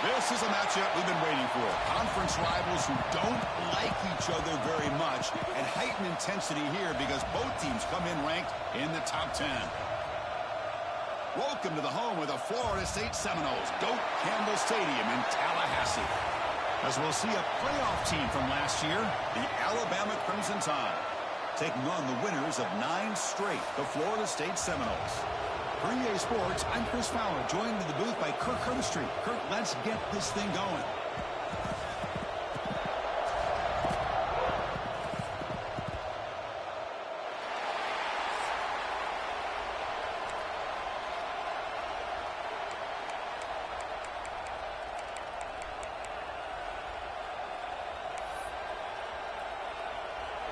This is a matchup we've been waiting for. Conference rivals who don't like each other very much, and heightened intensity here because both teams come in ranked in the top 10. Welcome to the home of the Florida State Seminoles, Goat Campbell Stadium in Tallahassee. As we'll see a playoff team from last year, the Alabama Crimson Tide, taking on the winners of 9 straight, the Florida State Seminoles. For EA Sports, I'm Chris Fowler, joined in the booth by Kirk Herbstreit. Kirk, let's get this thing going.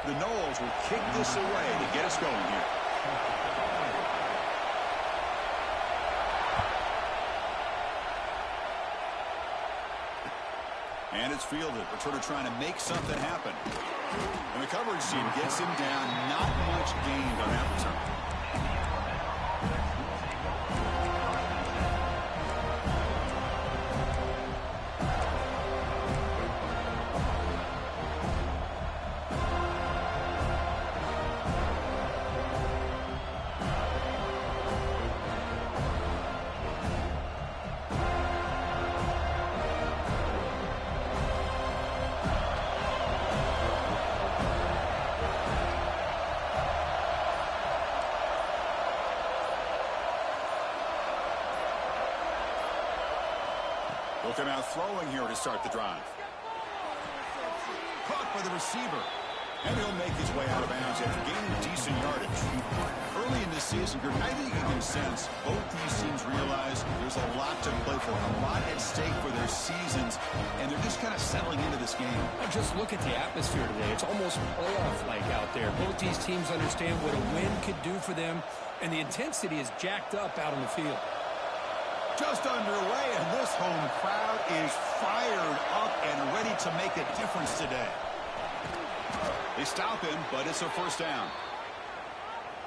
The Noles will kick this away to get us going here. And it's fielded. Returner trying to make something happen. And the coverage team gets him down. Not much gained on that return. Looking out throwing here to start the drive. Caught by the receiver. And he'll make his way out of bounds after gaining decent yardage. Early in the season, I think you can sense both these teams realize there's a lot to play for, a lot at stake for their seasons, and they're just kind of settling into this game. Just look at the atmosphere today. It's almost playoff-like out there. Both these teams understand what a win could do for them, and the intensity is jacked up out on the field. Just underway, and this home crowd is fired up and ready to make a difference today. They stop him, but it's a first down.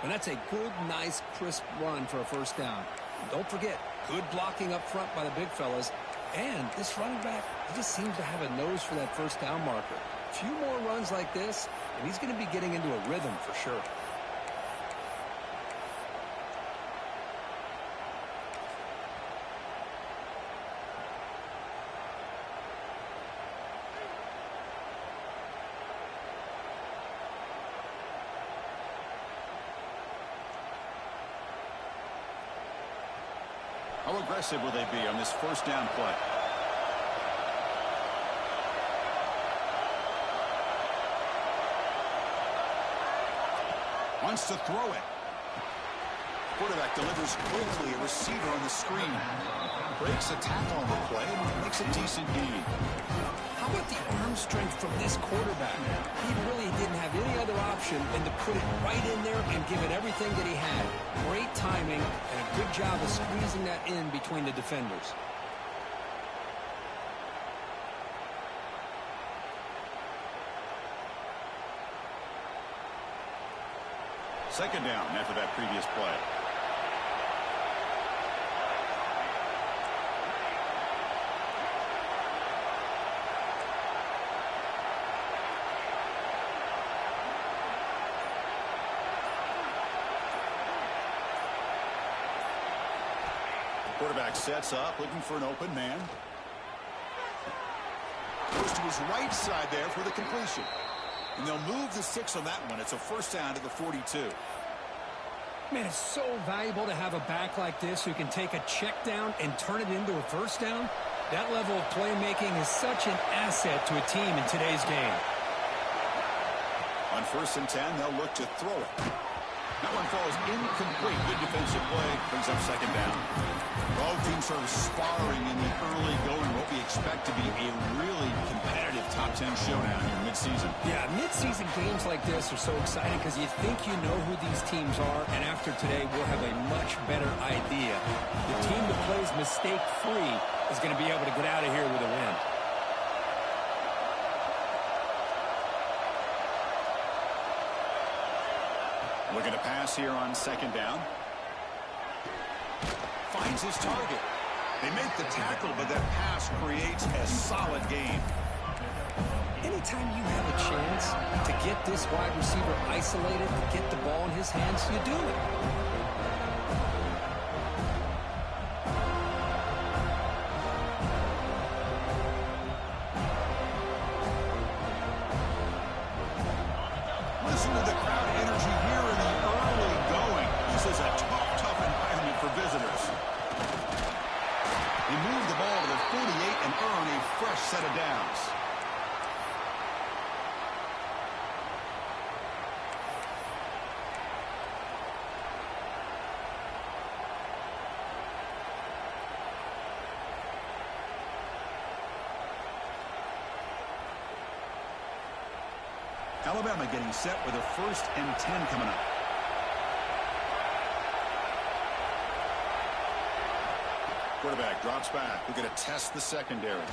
And that's a good, nice, crisp run for a first down. And don't forget, good blocking up front by the big fellas. And this running back, he just seems to have a nose for that first down marker. A few more runs like this, and he's going to be getting into a rhythm for sure. How aggressive will they be on this first down play? Wants to throw it. Quarterback delivers quickly. A receiver on the screen. Breaks a tackle on the play and makes a decent gain. How about the arm strength from this quarterback? He really didn't have any other option than to put it right in there and give it everything that he had. Great timing and a good job of squeezing that in between the defenders. Second down after that previous play. Quarterback sets up, looking for an open man. Goes to his right side there for the completion. And they'll move the 6 on that one. It's a first down to the 42. Man, it's so valuable to have a back like this who can take a check down and turn it into a first down. That level of playmaking is such an asset to a team in today's game. On 1st and 10, they'll look to throw it. That one falls incomplete. Good defensive play. Brings up second down. Both teams sort of sparring in the early going. What we expect to be a really competitive top 10 showdown here mid-season. Yeah, mid-season games like this are so exciting because you think you know who these teams are, and after today, we'll have a much better idea. The team that plays mistake-free is going to be able to get out of here with a win. Looking to pass here on second down. Finds his target. They make the tackle, but that pass creates a solid gain. Anytime you have a chance to get this wide receiver isolated and get the ball in his hands, you do it. Listen to the crowd energy here in the early going. This is a tough environment for visitors. They move the ball to the 48 and earn a fresh set of downs. Alabama getting set with a 1st and 10 coming up. Quarterback drops back. We're going to test the secondary.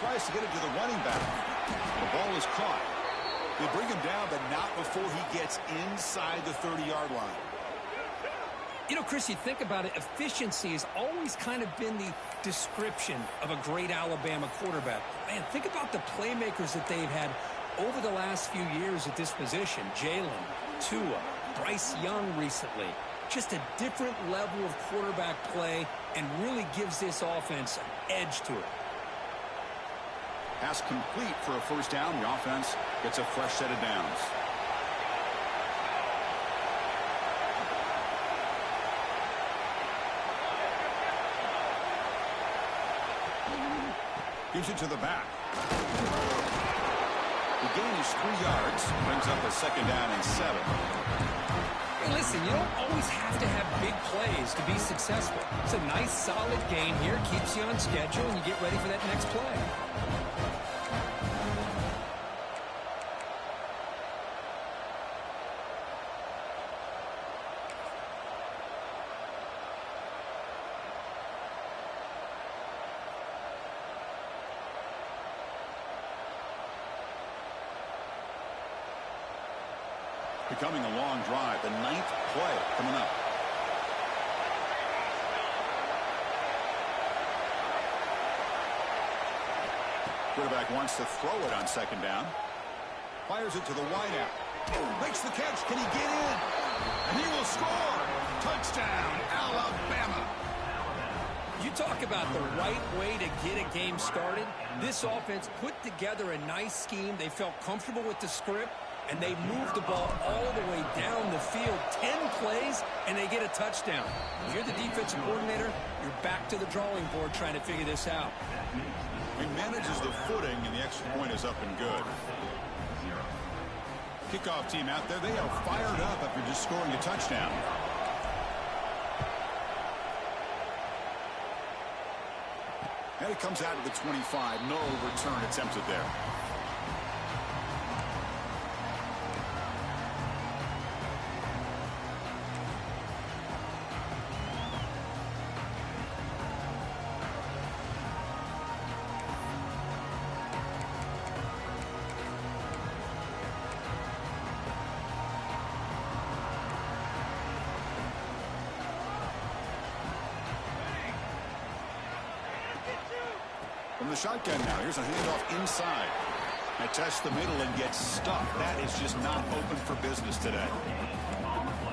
Tries to get it to the running back. The ball is caught. They bring him down, but not before he gets inside the 30-yard line. You know, Chris, you think about it, efficiency has always kind of been the description of a great Alabama quarterback. Man, think about the playmakers that they've had over the last few years at this position. Jalen, Tua, Bryce Young recently. Just a different level of quarterback play and really gives this offense an edge to it. Pass complete for a 1st down. The offense gets a fresh set of downs. Gives it to the back. The gain is 3 yards. Brings up a 2nd down and 7. Hey, listen, you don't always have to have big plays to be successful. It's a nice, solid gain here. Keeps you on schedule, and you get ready for that next play. Becoming a long drive. The 9th play coming up. Quarterback wants to throw it on 2nd down. Fires it to the wideout. Makes the catch. Can he get in? And he will score. Touchdown, Alabama. You talk about the right way to get a game started. This offense put together a nice scheme. They felt comfortable with the script, and they moved the ball all the way down the field. 10 plays, and they get a touchdown. If you're the defensive coordinator, you're back to the drawing board trying to figure this out. He manages the footing, and the extra point is up and good. Kickoff team out there, they are fired up after just scoring a touchdown. And it comes out of the 25. No return attempted there. From the shotgun now, here's a handoff inside. They test the middle and get stuck. That is just not open for business today.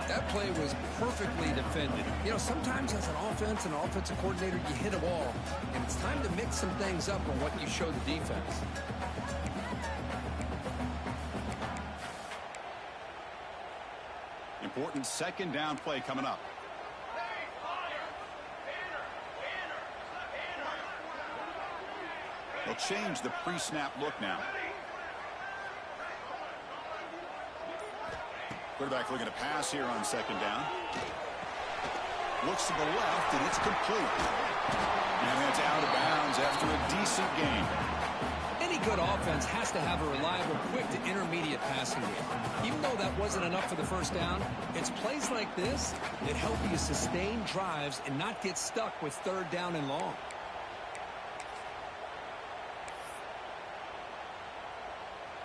That play was perfectly defended. You know, sometimes as an offensive coordinator, you hit a wall, and it's time to mix some things up on what you show the defense. Important 2nd down play coming up. They'll change the pre-snap look now. Quarterback looking to pass here on 2nd down. Looks to the left, and it's complete. And it's out of bounds after a decent gain. Any good offense has to have a reliable, quick to intermediate passing game. Even though that wasn't enough for the 1st down, it's plays like this that help you sustain drives and not get stuck with 3rd down and long.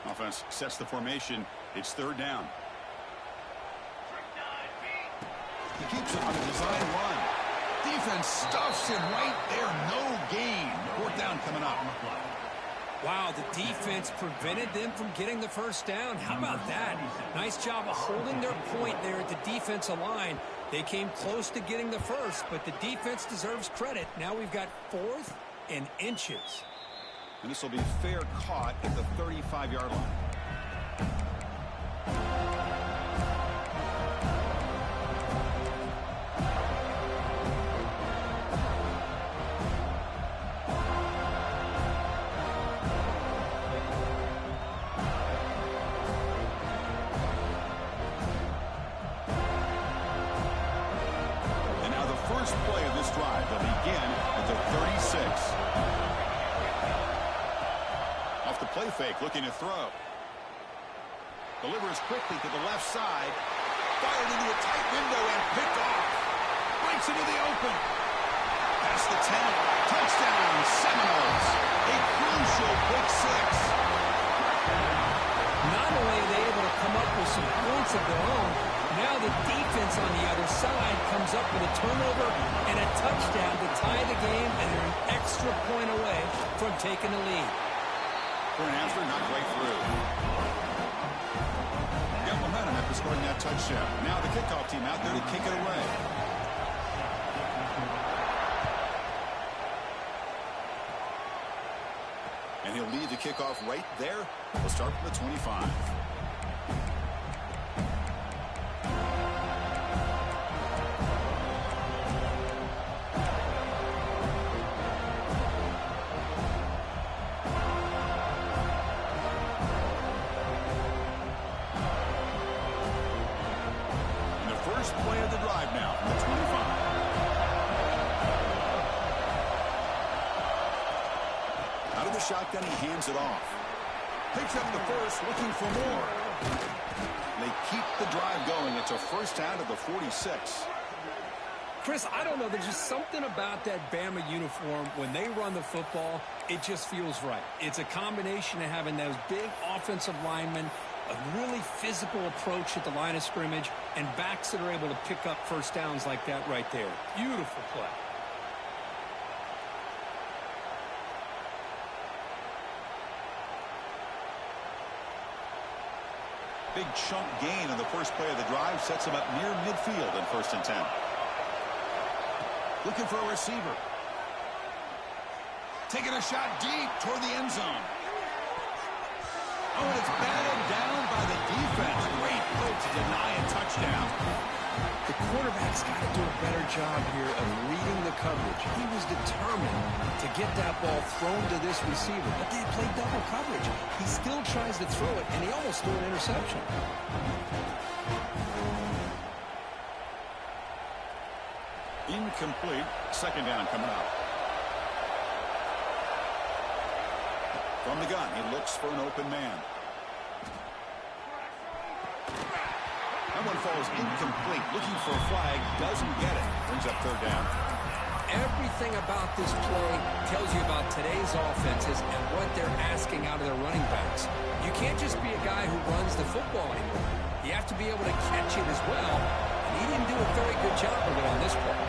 Offense sets the formation. It's 3rd down. He keeps it on a design run. defense stuffs him right there. No gain. Fourth down coming up. Wow, the defense prevented them from getting the first down. How about that? Nice job of holding their point there at the defensive line. They came close to getting the first, but the defense deserves credit. Now we've got 4th and inches. And this will be fair caught at the 35-yard line. First play of this drive will begin at the 36. Off the play fake, looking to throw. Delivers quickly to the left side. Fired into a tight window and picked off. Breaks into the open. Past the 10. Touchdown, Seminoles. A crucial pick six. Not only are they able to come up with some points of their own, now the defense on the other side comes up with a turnover and a touchdown to tie the game, and they're an extra point away from taking the lead. For an answer, not quite through. Got momentum after scoring that touchdown. Now the kickoff team out there to kick it away. And he'll lead the kickoff right there. We'll start from the 25. First play of the drive now from the 25. Out of the shotgun, he hands it off. Picks up the first, looking for more. They keep the drive going. It's a first down at the 46. Chris, I don't know. There's just something about that Bama uniform. When they run the football, it just feels right. It's a combination of having those big offensive linemen, a really physical approach at the line of scrimmage, and backs that are able to pick up first downs like that right there. Beautiful play. Big chunk gain on the first play of the drive sets him up near midfield in 1st and 10. Looking for a receiver. Taking a shot deep toward the end zone. Oh, and it's batted down by the defense. Great play to deny a touchdown. The quarterback's got to do a better job here of reading the coverage. He was determined to get that ball thrown to this receiver, but they played double coverage. He still tries to throw it, and he almost threw an interception. Incomplete. Second down coming up. From the gun, he looks for an open man. That one falls incomplete. Looking for a flag. Doesn't get it. Brings up third down. Everything about this play tells you about today's offenses and what they're asking out of their running backs. You can't just be a guy who runs the football anymore. You have to be able to catch it as well. And he didn't do a very good job of it on this play.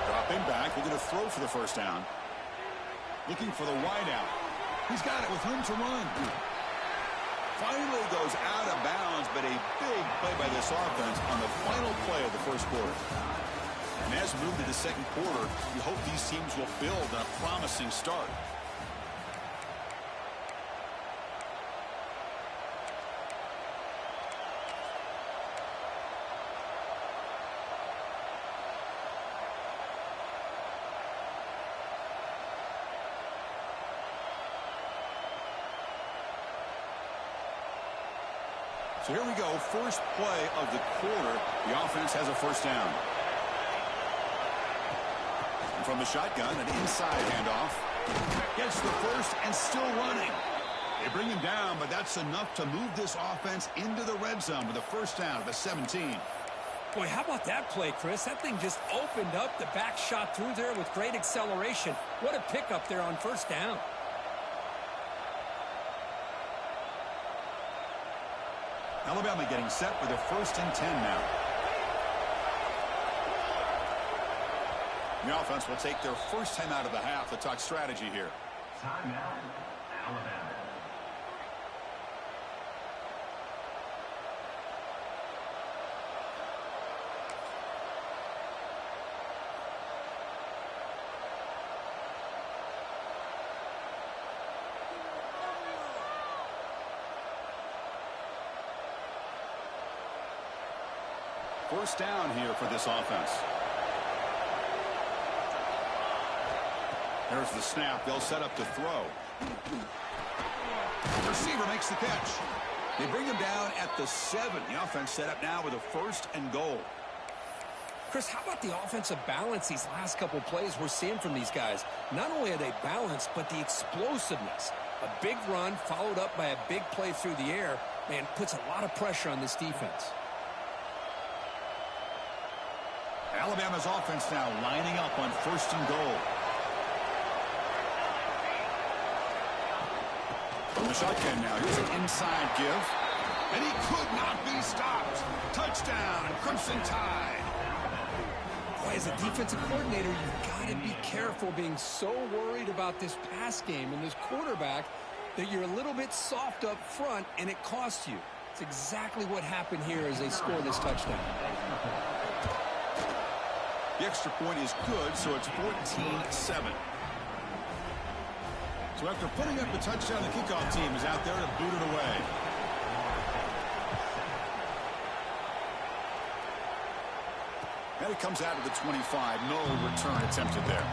Drop him back. We're going to throw for the first down. Looking for the wideout. He's got it with room to run. Finally goes out of bounds, but a big play by this offense on the final play of the first quarter. And as we move to the second quarter, we hope these teams will build on a promising start. So here we go, first play of the quarter. The offense has a first down. And from the shotgun, an inside handoff. Gets the first and still running. They bring him down, but that's enough to move this offense into the red zone with a first down at the 17. Boy, how about that play, Chris? That thing just opened up. The back shot through there with great acceleration. What a pickup there on first down. Alabama getting set for their 1st and 10 now. The offense will take their first time out of the half to talk strategy here. Timeout, Alabama. First down here for this offense. There's the snap. They'll set up to throw. The receiver makes the catch. They bring him down at the 7. The offense set up now with a 1st and goal. Chris, how about the offensive balance these last couple plays we're seeing from these guys? Not only are they balanced, but the explosiveness. A big run followed up by a big play through the air, man, puts a lot of pressure on this defense. Alabama's offense now lining up on 1st and goal. From the shotgun now, here's an inside give. And he could not be stopped. Touchdown, Crimson Tide. Boy, as a defensive coordinator, you've got to be careful being so worried about this pass game and this quarterback that you're a little bit soft up front and it costs you. It's exactly what happened here as they score this touchdown. The extra point is good, so it's 14-7. So after putting up the touchdown, the kickoff team is out there to boot it away. And it comes out of the 25. No return attempted there.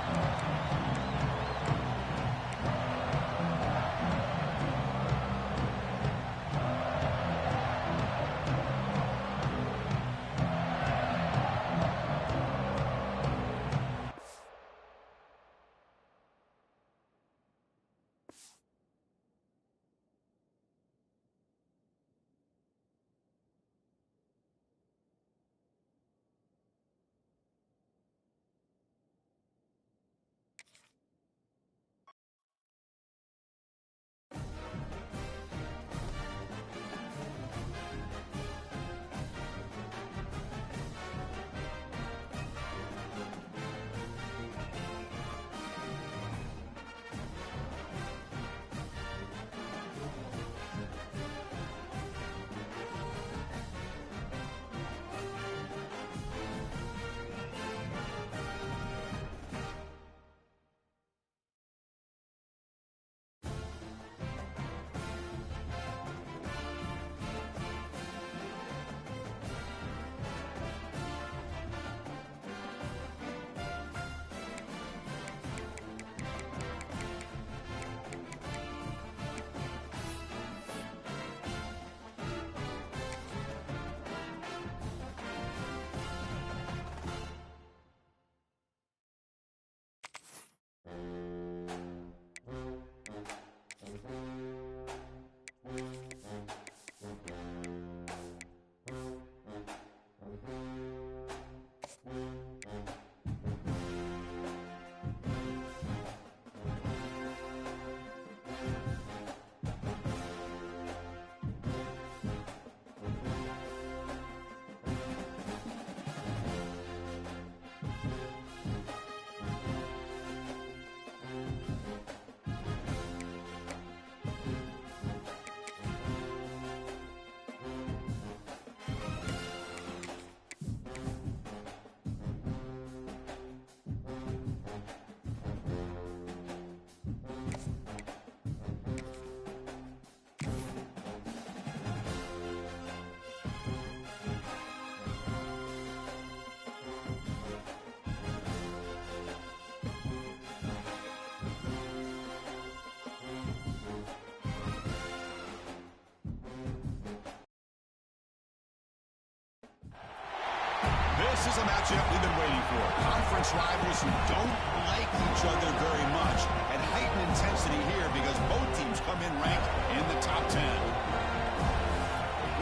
This is a matchup we've been waiting for. Conference rivals who don't like each other very much, and heightened intensity here because both teams come in ranked in the top 10.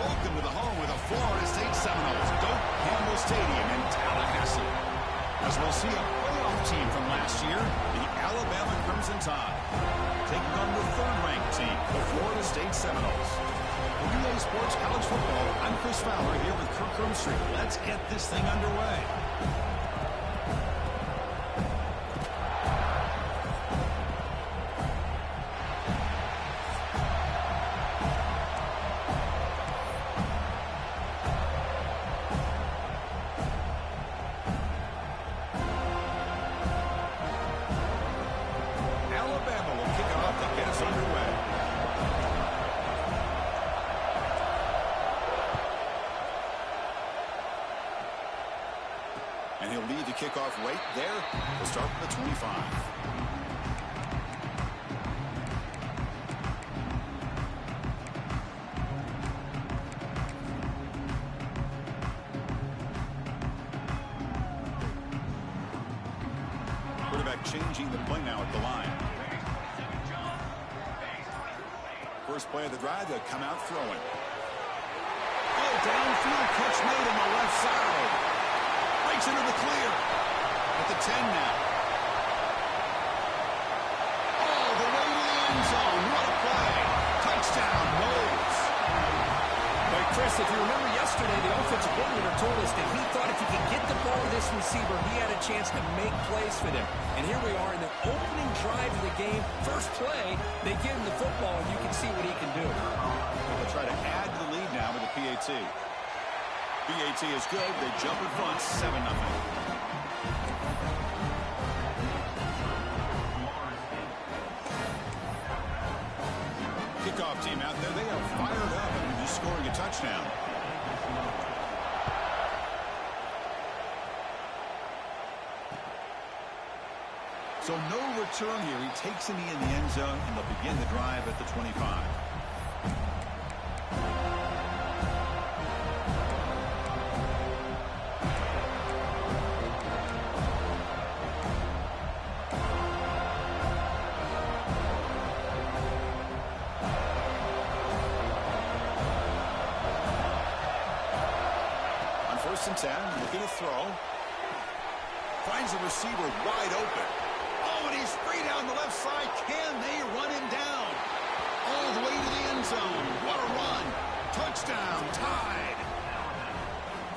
Welcome to the home of the Florida State Seminoles, Doak Campbell Stadium in Tallahassee. As we'll see a playoff team from last year, the Alabama Crimson Tide, taking on the 3rd-ranked team, the Florida State Seminoles. For EA Sports College Football, I'm Chris Fowler here with Kirk Crumstreet. Let's get this thing underway. gets underway. And he'll lead the kickoff right there. We'll start from the 25. Changing the play now at the line. First play of the drive, they'll come out throwing. Oh, downfield catch made on the left side. Breaks into the clear. At the 10 now. All the way to the end zone. What a play. Touchdown, Knowles. But Chris, if you remember yesterday, the offensive coordinator told us that he thought if he could get the ball to this receiver, he had a chance to make plays for them. And here we are in the opening drive of the game. First play, they give him the football, and you can see what he can do. They'll try to add to the lead now with the PAT. PAT is good. They jump in front, 7-0. Kickoff team out there. They are fired up and just scoring a touchdown. So no return here. He takes a knee in the end zone, and they'll begin the drive at the 25. On 1st and 10, looking to throw. Finds the receiver wide open. Oh, and he's free down the left side. Can they run him down? All the way to the end zone. What a run. Touchdown. Tied.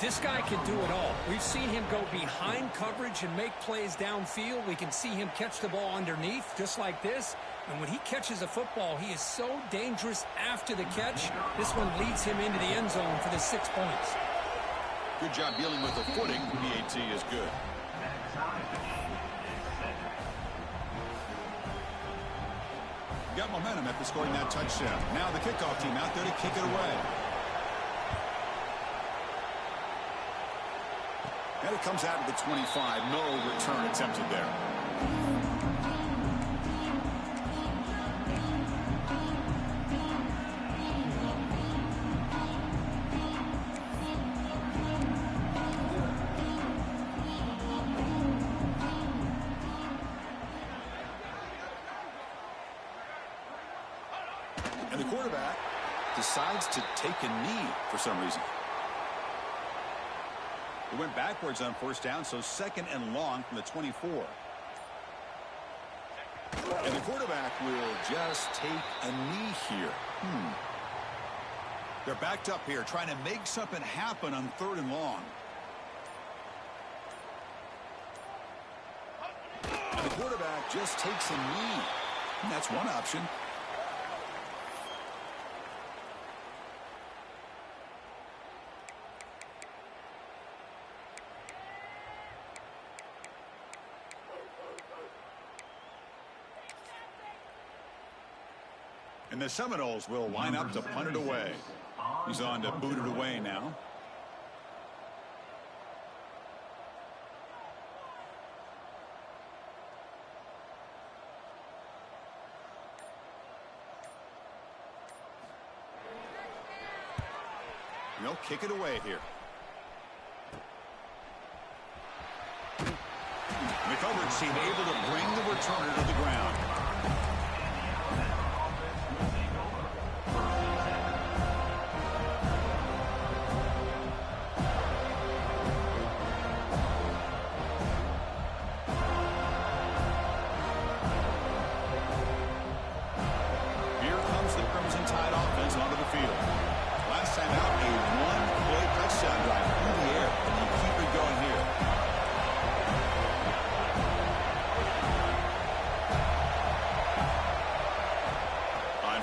This guy can do it all. We've seen him go behind coverage and make plays downfield. We can see him catch the ball underneath, just like this. And when he catches a football, he is so dangerous after the catch. This one leads him into the end zone for the 6 points. Good job dealing with the footing. PAT is good. Got momentum after scoring that touchdown. Now the kickoff team out there to kick it away. And it comes out of the 25. No return attempted there. And the quarterback decides to take a knee for some reason. It went backwards on 1st down, so 2nd and long from the 24. And the quarterback will just take a knee here. They're backed up here, trying to make something happen on 3rd and long. And the quarterback just takes a knee. And that's one option. And the Seminoles will line up to punt it away. He's on to boot it away now. They'll kick it away here. The coverage team able to bring the returner to the ground.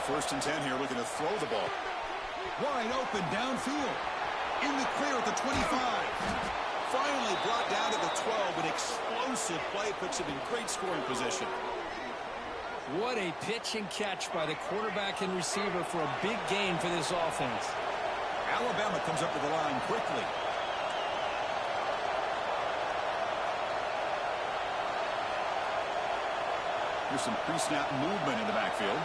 First and 10 here, looking to throw the ball. Wide open downfield. In the clear at the 25. Finally brought down to the 12. An explosive play puts him in great scoring position. What a pitch and catch by the quarterback and receiver for a big gain for this offense. Alabama comes up to the line quickly. Here's some pre-snap movement in the backfield.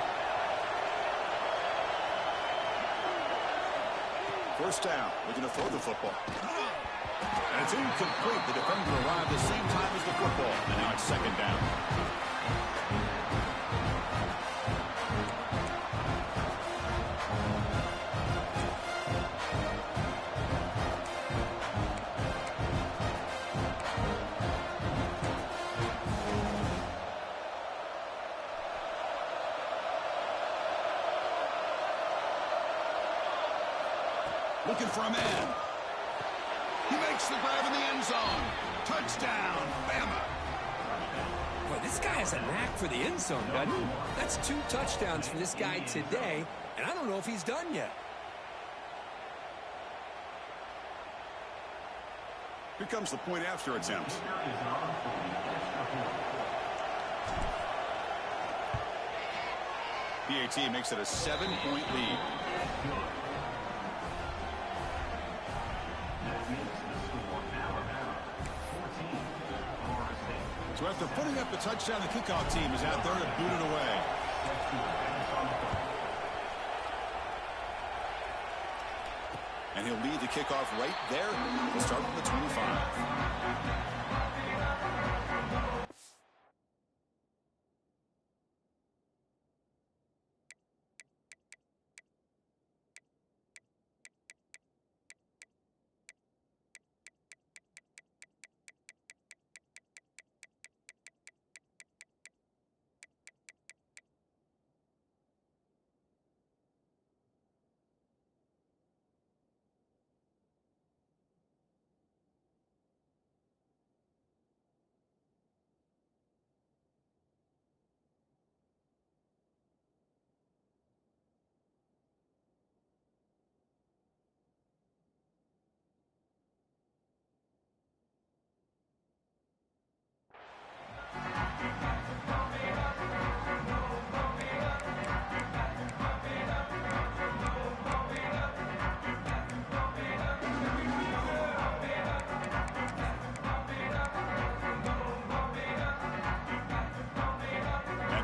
First down, looking to throw the football. And it's incomplete. The defender arrived the same time as the football. And now it's second down. Looking for a man. He makes the grab in the end zone. Touchdown, Bama. Boy, this guy has a knack for the end zone, doesn't he? That's 2 touchdowns for this guy today, and I don't know if he's done yet. Here comes the point after attempt. PAT makes it a 7-point lead. So after putting up the touchdown, the kickoff team is out there to boot it away. And he'll lead the kickoff right there. He'll start from the 25.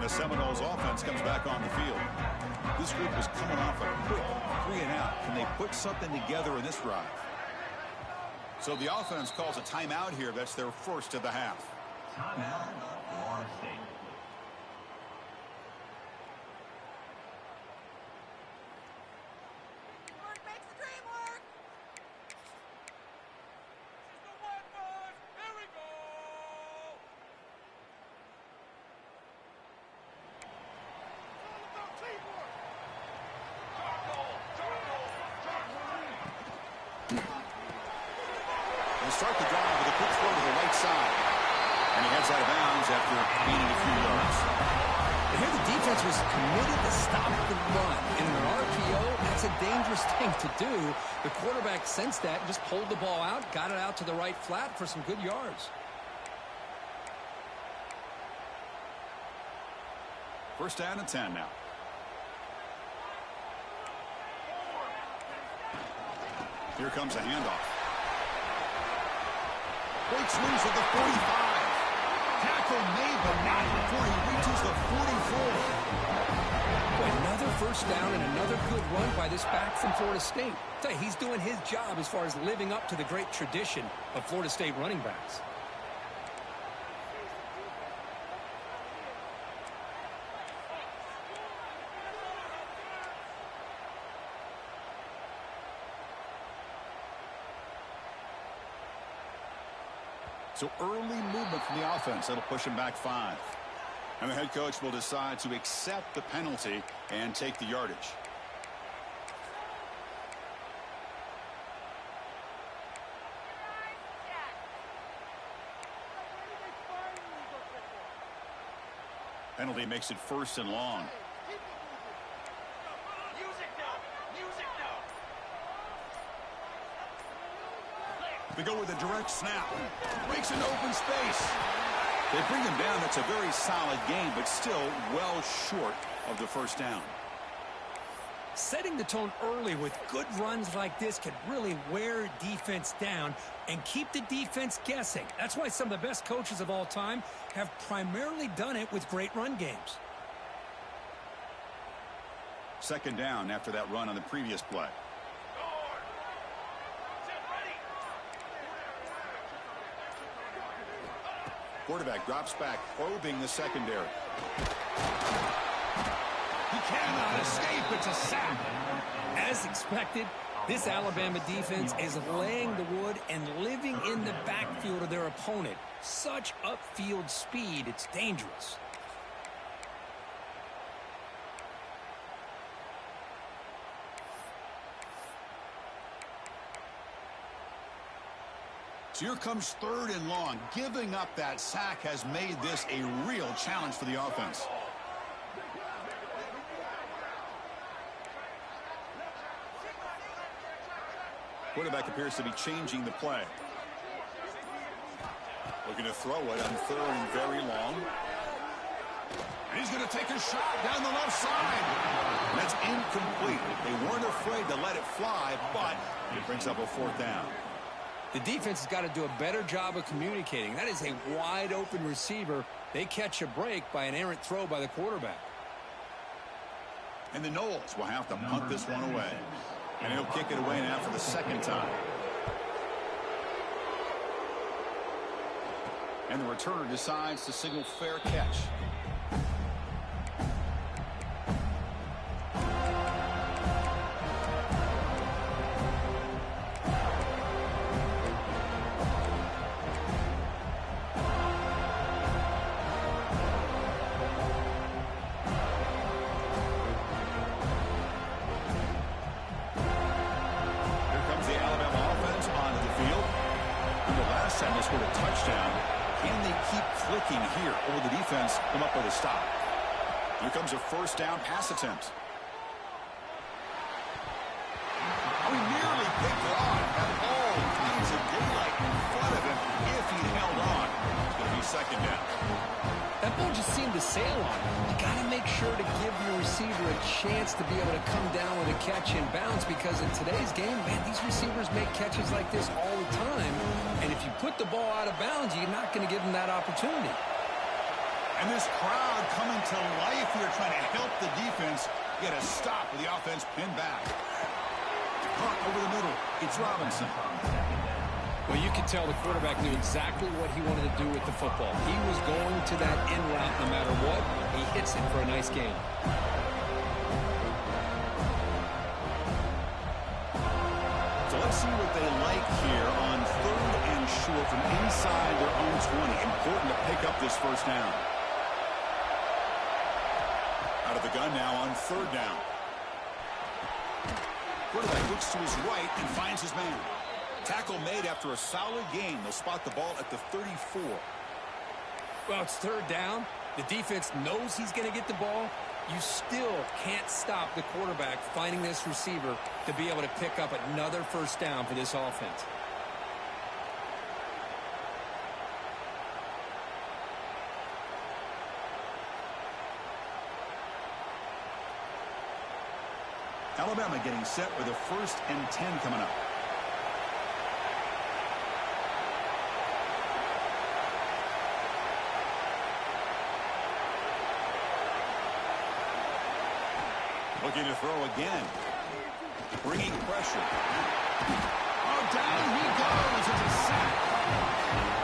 The Seminoles offense comes back on the field. This group is coming off a quick 3-and-out. Can they put something together in this drive? So the offense calls a timeout here. That's their first of the half. Timeout, Florida State. Start the drive with a quick throw to the right side. And he heads out of bounds after gaining a few yards. And here the defense was committed to stop the run. And in an RPO, that's a dangerous thing to do. The quarterback sensed that and just pulled the ball out, got it out to the right flat for some good yards. First down and 10 now. Here comes a handoff. Great swings at the 45. Tackle made, but not before he reaches the 44. Another first down and another good run by this back from Florida State. I'll tell you, he's doing his job as far as living up to the great tradition of Florida State running backs. So early movement from the offense. That'll push him back 5. And the head coach will decide to accept the penalty and take the yardage. Penalty makes it first and long. They go with a direct snap. Breaks into open space. They bring him down. That's a very solid game, but still well short of the first down. Setting the tone early with good runs like this can really wear defense down and keep the defense guessing. That's why some of the best coaches of all time have primarily done it with great run games. Second down after that run on the previous play. Quarterback drops back, probing the secondary. He cannot escape. It's a sack. As expected, this Alabama defense is laying the wood and living in the backfield of their opponent. Such upfield speed, it's dangerous. So here comes third and long. Giving up that sack has made this a real challenge for the offense. Quarterback appears to be changing the play. Looking to throw it on third and very long. And he's going to take a shot down the left side. And that's incomplete. They weren't afraid to let it fly, but it brings up a fourth down. The defense has got to do a better job of communicating. That is a wide-open receiver. They catch a break by an errant throw by the quarterback. And the Noles will have to punt this one away. And he'll kick it away now for the second time. And the returner decides to signal fair catch. Time they scored a touchdown. Can they keep clicking here, or will the defense come up with a stop? Here comes a first down pass attempt. Oh, he nearly picked it off. Had all kinds of daylight in front of him if he held on. It's going to be second down. That ball just seemed to sail on him. You got to make sure to give your receiver a chance to be able to come down with a catch and bounce, because in today's game, man, these receivers make catches like this all the time. And if you put the ball out of bounds, you're not going to give them that opportunity. And this crowd coming to life here, trying to help the defense get a stop with the offense pinned back. Caught over the middle. It's Robinson. Well, you can tell the quarterback knew exactly what he wanted to do with the football. He was going to that in route no matter what. He hits it for a nice gain. So let's see what they like here on third and short from inside their own 20. Important to pick up this first down. Out of the gun now on third down. Quarterback looks to his right and finds his man. Tackle made after a solid gain. They'll spot the ball at the 34. Well, it's third down. The defense knows he's going to get the ball. You still can't stop the quarterback finding this receiver to be able to pick up another first down for this offense. Alabama getting set with a 1st and 10 coming up. Looking to throw again. Bringing pressure. Oh, down he goes. It's a sack.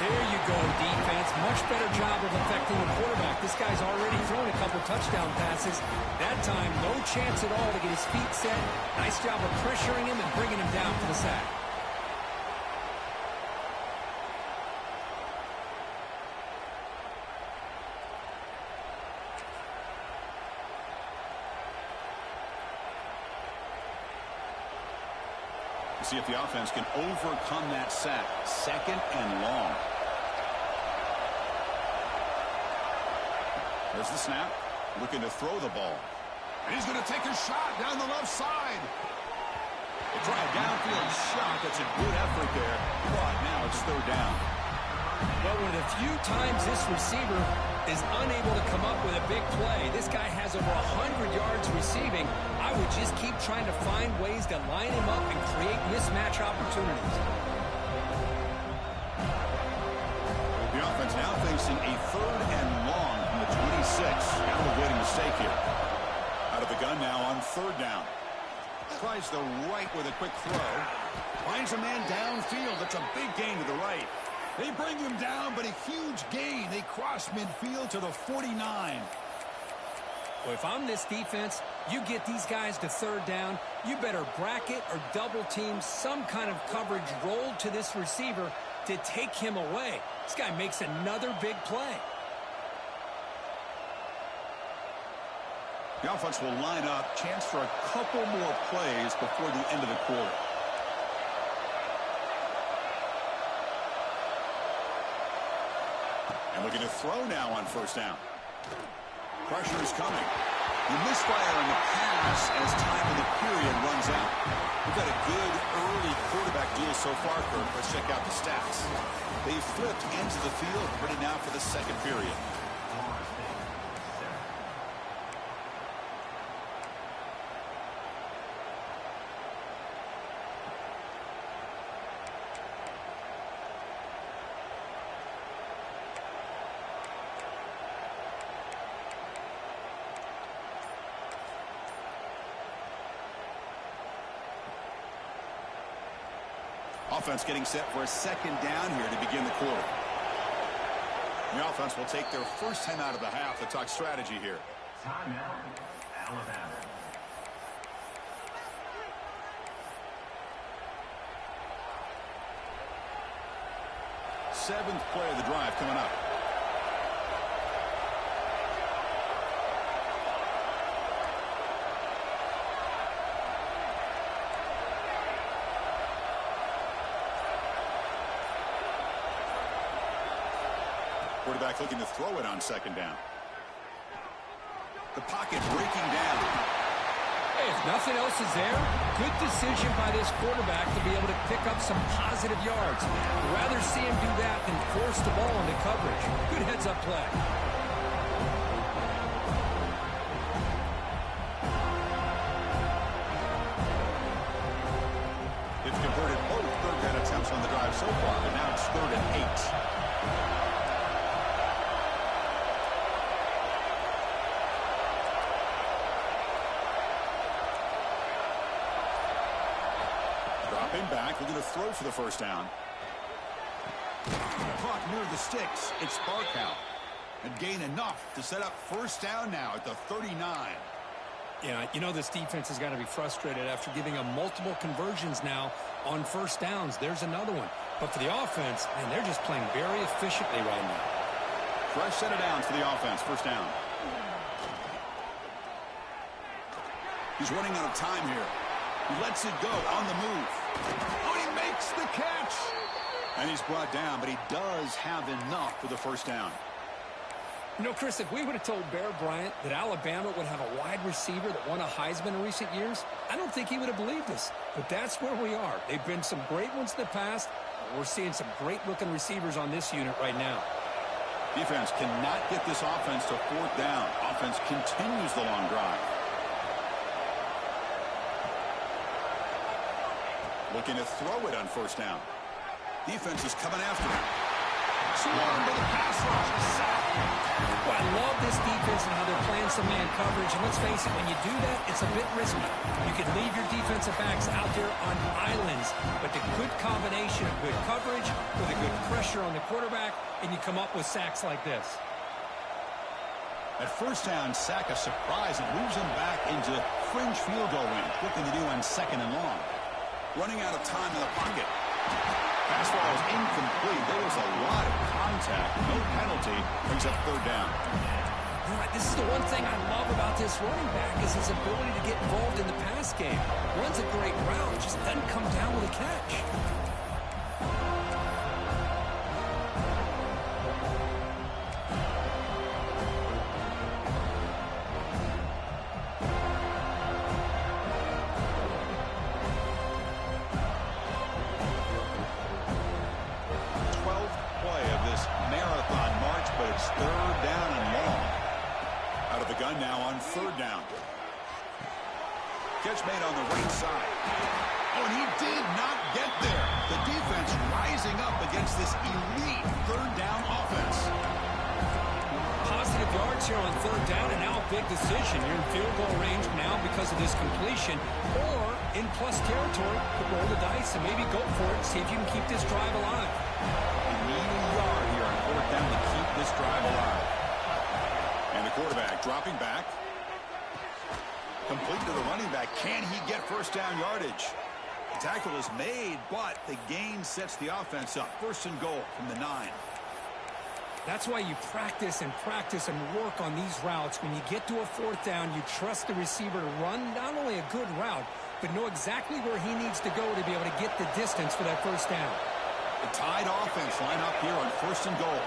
There you go, defense. Much better job of affecting the quarterback. This guy's already thrown a couple touchdown passes. That time, no chance at all to get his feet set. Nice job of pressuring him and bringing him down for the sack. See if the offense can overcome that sack. Second and long. There's the snap. Looking to throw the ball. And he's going to take a shot down the left side. They try a downfield shot. That's a good effort there. But now it's third down. But with a few times this receiver is unable to come up with a big play, this guy has over 100 yards receiving, I would just keep trying to find ways to line him up and create mismatch opportunities. The offense now facing a 3rd and long from the 26. Now to avoid a mistake here. Out of the gun now on 3rd down. Tries the right with a quick throw. Finds a man downfield. That's a big gain to the right. They bring him down, but a huge gain. They cross midfield to the 49. Well, if I'm this defense, you get these guys to 3rd down, you better bracket or double team some kind of coverage rolled to this receiver to take him away. This guy makes another big play. The offense will line up. Chance for a couple more plays before the end of the quarter. And looking to throw now on 1st down. Pressure is coming. You misfire on the pass as time in the period runs out. We've got a good early quarterback deal so far, Kirk. Let's check out the stats. They flipped ends of the field, ready now for the 2nd period. Offense getting set for a 2nd down here to begin the quarter. The offense will take their first time out of the half to talk strategy here. Timeout, Alabama. Seventh play of the drive coming up. Quarterback looking to throw it on 2nd down. The pocket breaking down. Hey, if nothing else is there, good decision by this quarterback to be able to pick up some positive yards. I'd rather see him do that than force the ball into coverage. Good heads-up play. It's converted both 3rd down attempts on the drive so far, but now it's 3rd and 8. Back, looking to throw for the 1st down. Clock near the sticks. It's Barkow. And gain enough to set up 1st down now at the 39. Yeah, you know this defense has got to be frustrated after giving them multiple conversions now on 1st downs. There's another one. But for the offense, man, they're just playing very efficiently right now. Fresh set of downs for the offense. 1st down. He's running out of time here. He lets it go on the move. Oh, he makes the catch. And he's brought down, but he does have enough for the 1st down. You know, Chris, if we would have told Bear Bryant that Alabama would have a wide receiver that won a Heisman in recent years, I don't think he would have believed us. But that's where we are. They've been some great ones in the past. We're seeing some great-looking receivers on this unit right now. Defense cannot get this offense to 4th down. Offense continues the long drive. Looking to throw it on 1st down. Defense is coming after him. Swarmed by the pass rush. Well, I love this defense and how they're playing some man coverage. And let's face it, when you do that, it's a bit risky. You can leave your defensive backs out there on islands, but the good combination of good coverage with a good pressure on the quarterback, and you come up with sacks like this. At 1st down, sack a surprise. It moves him back into fringe field goal range. Looking to do on 2nd and long. Running out of time in the pocket. Pass ball is incomplete. There was a lot of contact. No penalty. Brings up 3rd down. All right, this is the one thing I love about this running back is his ability to get involved in the pass game. Runs a great route, just doesn't come down with a catch. gun now on third down. Catch made on the right side. Oh, and he did not get there. The defense rising up against this elite third down offense. Positive yards here on third down, and now a big decision. You're in field goal range now because of this completion, or in plus territory, could roll the dice and maybe go for it, see if you can keep this drive alive. You need a yard here on fourth down to keep this drive alive. And the quarterback dropping back. Complete to the running back. Can he get first down yardage? The tackle is made, but the gain sets the offense up. First and goal from the 9. That's why you practice and work on these routes. When you get to a fourth down, you trust the receiver to run not only a good route, but know exactly where he needs to go to be able to get the distance for that first down. The tied offense line up here on first and goal.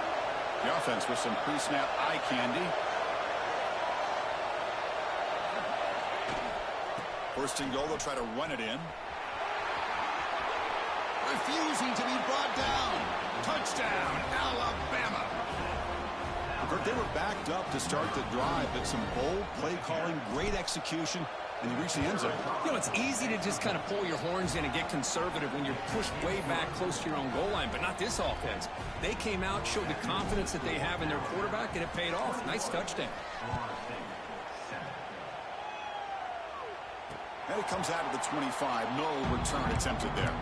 The offense with some pre-snap eye candy. First and goal, they'll try to run it in. Refusing to be brought down. Touchdown, Alabama. They were backed up to start the drive, but some bold play calling, great execution, and he reached the end zone. You know, it's easy to just kind of pull your horns in and get conservative when you're pushed way back close to your own goal line, but not this offense. They came out, showed the confidence that they have in their quarterback, and it paid off. Nice touchdown. And it comes out of the 25. No return attempted there.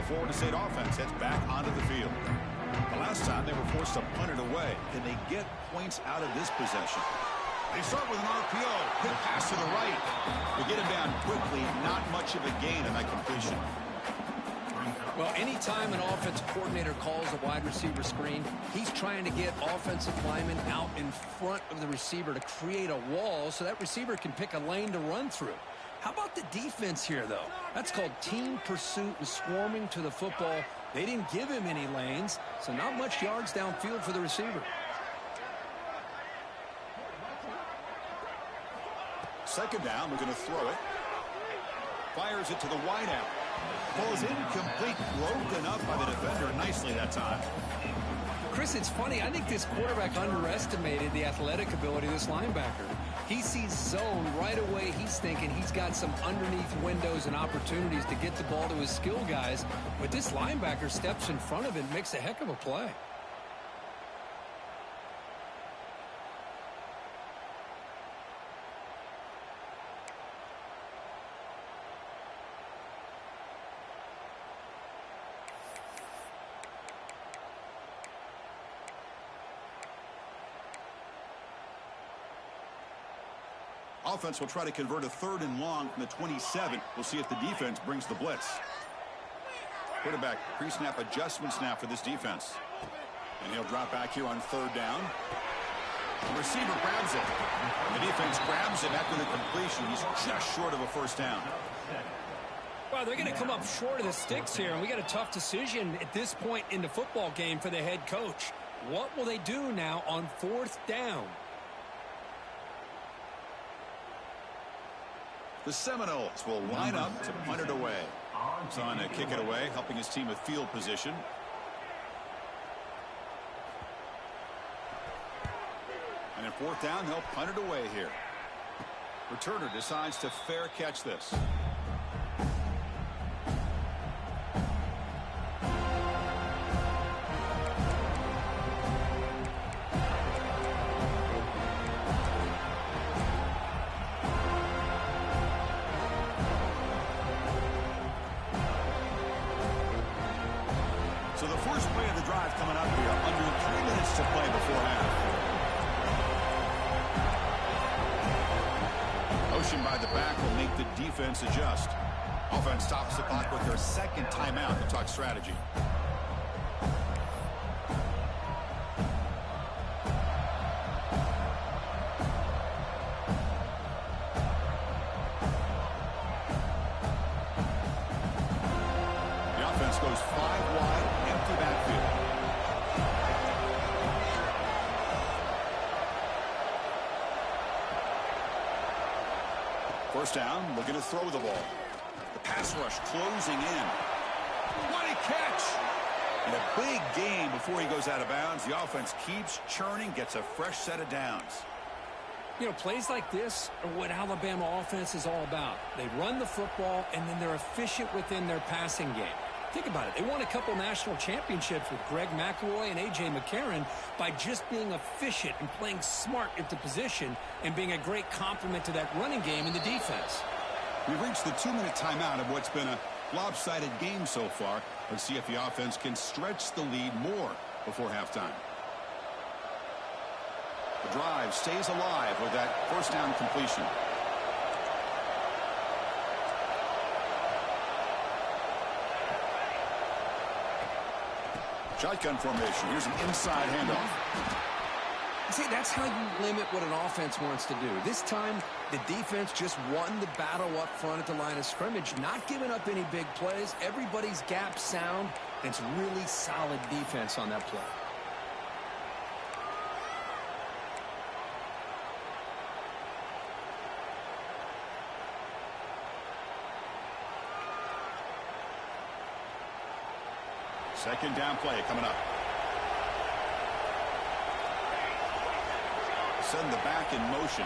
Florida State offense heads back onto the field. The last time they were forced to punt it away. Can they get points out of this possession? They start with an RPO. Quick pass to the right. They get him down quickly. Not much of a gain on that completion. Well, anytime an offensive coordinator calls a wide receiver screen, he's trying to get offensive linemen out in front of the receiver to create a wall so that receiver can pick a lane to run through. How about the defense here, though? That's called team pursuit and swarming to the football. They didn't give him any lanes, so not much yards downfield for the receiver. Second down, we're going to throw it. Fires it to the wideout. Ball is incomplete, broken up by the defender nicely that time. Chris, it's funny. I think this quarterback underestimated the athletic ability of this linebacker. He sees zone right away. He's thinking he's got some underneath windows and opportunities to get the ball to his skill guys. But this linebacker steps in front of it and makes a heck of a play. Offense will try to convert a third and long from the 27. We'll see if the defense brings the blitz. Quarterback pre-snap adjustments now for this defense. And he'll drop back here on third down. The receiver grabs it. And the defense grabs it after the completion. He's just short of a first down. Well, they're going to come up short of the sticks here, and we got a tough decision at this point in the football game for the head coach. What will they do now on fourth down? The Seminoles will line up to punt it away. He's on to kick it away, helping his team with field position. And in fourth down, they'll punt it away here. Returner decides to fair catch this. So the first play of the drive coming up here. Under 3 minutes to play before half. Motion by the back will make the defense adjust. Offense stops the clock with their second timeout to talk strategy. Goes 5 wide, empty backfield. First down, looking to throw the ball. The pass rush closing in. What a catch! And a big gain before he goes out of bounds. The offense keeps churning, gets a fresh set of downs. You know, plays like this are what Alabama offense is all about. They run the football, and then they're efficient within their passing game. Think about it. They won a couple national championships with Greg McElroy and A.J. McCarron by just being efficient and playing smart at the position and being a great complement to that running game in the defense. We've reached the 2-minute timeout of what's been a lopsided game so far. Let's see if the offense can stretch the lead more before halftime. The drive stays alive with that first down completion. Shotgun formation. Here's an inside handoff. See, that's how you limit what an offense wants to do. This time, the defense just won the battle up front at the line of scrimmage, not giving up any big plays. Everybody's gap sound. It's really solid defense on that play. Second down play coming up. Send the back in motion.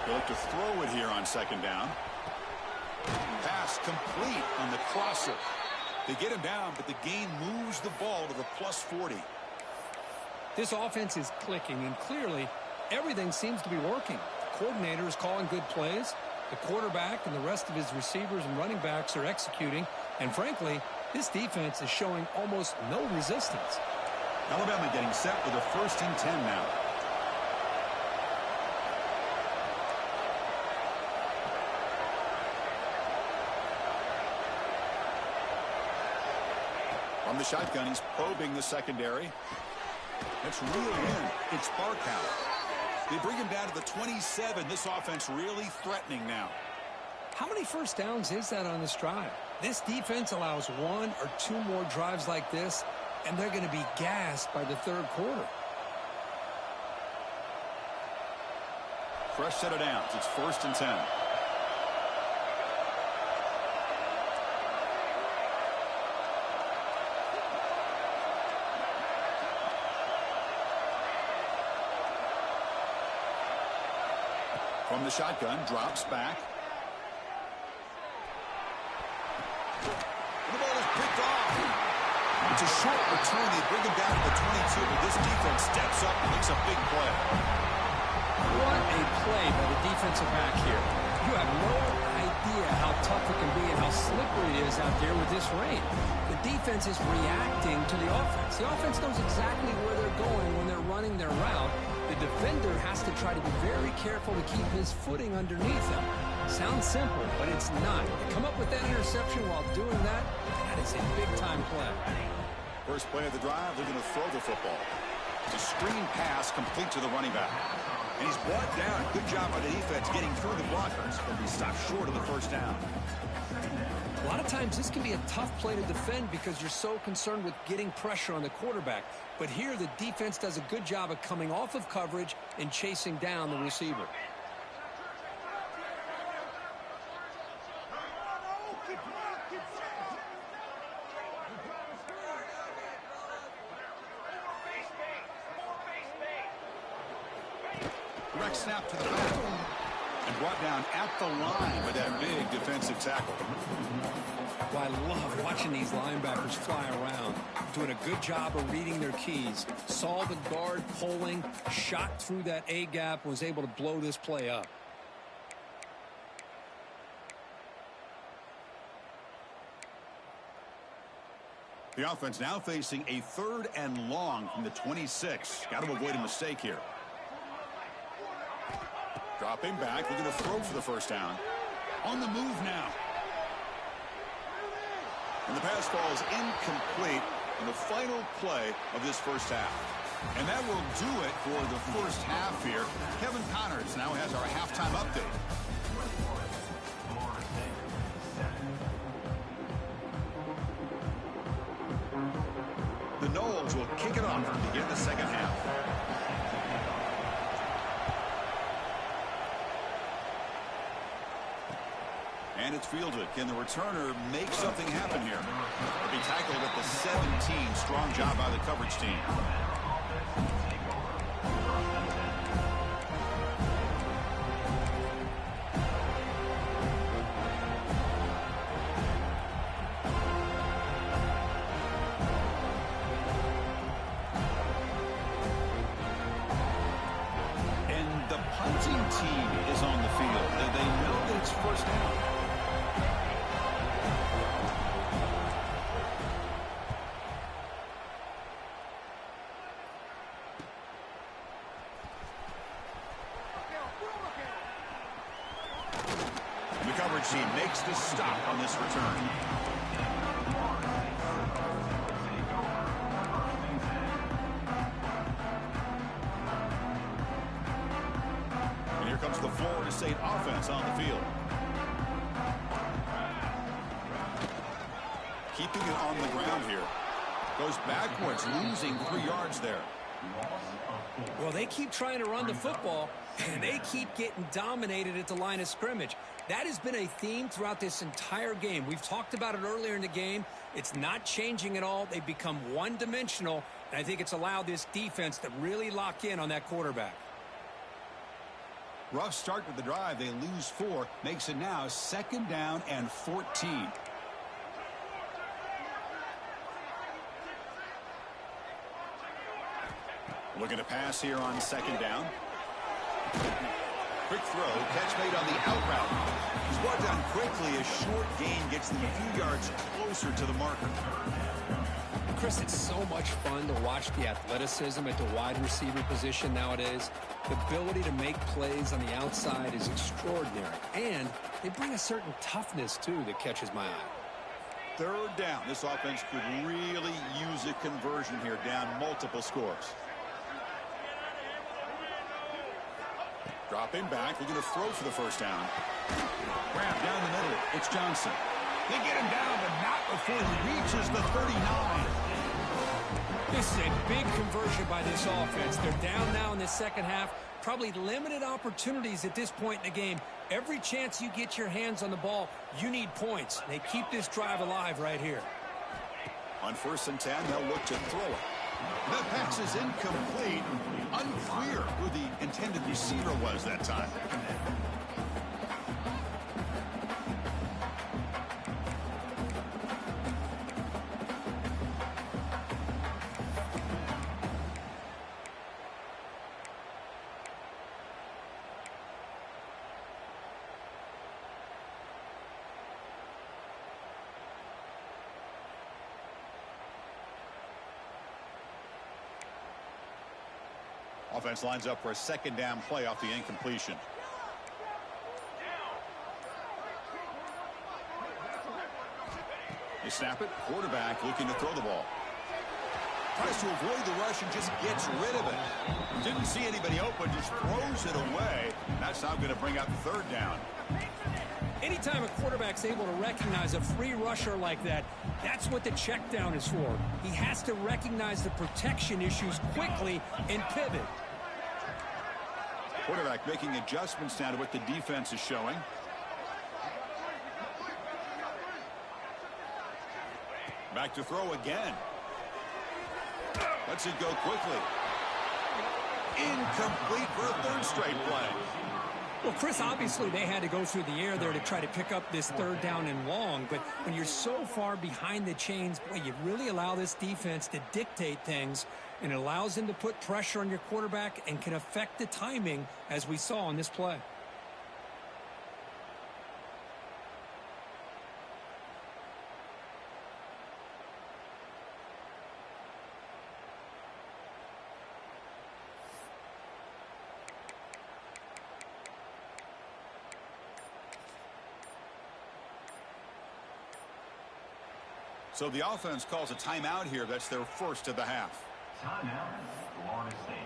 They'll look to throw it here on second down. Pass complete on the crosser. They get him down, but the gain moves the ball to the +40. This offense is clicking, and clearly everything seems to be working. The coordinator is calling good plays. The quarterback and the rest of his receivers and running backs are executing. And frankly, this defense is showing almost no resistance. Alabama getting set with a 1st and 10 now. From the shotgun, he's probing the secondary. That's reeled in. It's Barkow. They bring him down to the 27. This offense really threatening now. How many first downs is that on this drive? This defense allows 1 or 2 more drives like this, and they're going to be gassed by the third quarter. Fresh set of downs. It's 1st and 10. From the shotgun, drops back. And the ball is picked off. It's a short return. They bring him down to the 22, but this defense steps up and makes a big play. What a play by the defensive back here. You have no idea how tough it can be and how slippery it is out there with this rain. The defense is reacting to the offense. The offense knows exactly where they're going when they're running their route. The defender has to try to be very careful to keep his footing underneath him. Sounds simple, but it's not. To come up with that interception while doing that, that is a big-time play. First play of the drive, they're going to throw the football. It's a screen pass complete to the running back. And he's brought down. Good job by the defense getting through the blockers, but he stopped short of the first down. A lot of times this can be a tough play to defend because you're so concerned with getting pressure on the quarterback. But here the defense does a good job of coming off of coverage and chasing down the receiver. Direct snap to the back. And brought down at the line with that big defensive tackle. Well, I love watching these linebackers fly around, doing a good job of reading their keys. Saw the guard pulling, shot through that A-gap, was able to blow this play up. The offense now facing a 3rd and long from the 26. Got to avoid a mistake here. Dropping back, looking to throw for the first down. On the move now. And the pass falls incomplete in the final play of this first half. And that will do it for the first half here. Kevin Connors now has our halftime update. The Noles will kick it off to begin the second half. And it's fielded. Can the returner make something happen here? He'll be tackled at the 17. Strong job by the coverage team. And the punting team is on the field. They know that it's first down. The coverage team makes the stop on this return. And here comes the Florida State offense on the field. Keeping it on the ground here. Goes backwards, losing 3 yards there. Well, they keep trying to run the football, and they keep getting dominated at the line of scrimmage. That has been a theme throughout this entire game. We've talked about it earlier in the game. It's not changing at all. They've become one-dimensional, and I think it's allowed this defense to really lock in on that quarterback. Rough start to the drive. They lose 4. Makes it now 2nd down and 14. Looking to pass here on 2nd down. Quick throw, catch made on the out route. He's brought down quickly. A short gain gets them a few yards closer to the marker. Chris, it's so much fun to watch the athleticism at the wide receiver position nowadays. The ability to make plays on the outside is extraordinary. And they bring a certain toughness, too, that catches my eye. 3rd down. This offense could really use a conversion here, down multiple scores. Dropping back, looking to throw for the first down. Grab down the middle. It's Johnson. They get him down, but not before he reaches the 39. This is a big conversion by this offense. They're down now in the second half. Probably limited opportunities at this point in the game. Every chance you get your hands on the ball, you need points. They keep this drive alive right here. On 1st and 10, they'll look to throw it. That pass is incomplete. Unclear who the intended receiver was that time. Offense lines up for a 2nd down play off the incompletion. They snap it. Quarterback looking to throw the ball. Tries to avoid the rush and just gets rid of it. Didn't see anybody open, just throws it away. That's now going to bring up 3rd down. Anytime a quarterback's able to recognize a free rusher like that, that's what the check down is for. He has to recognize the protection issues quickly and pivot. Quarterback making adjustments now to what the defense is showing. Back to throw again. Lets it go quickly. Incomplete for a 3rd straight play. Well, Chris, obviously they had to go through the air there to try to pick up this 3rd down and long, but when you're so far behind the chains, boy, you really allow this defense to dictate things, and it allows them to put pressure on your quarterback and can affect the timing, as we saw on this play. So the offense calls a timeout here. That's their first of the half. Timeout, Florida State.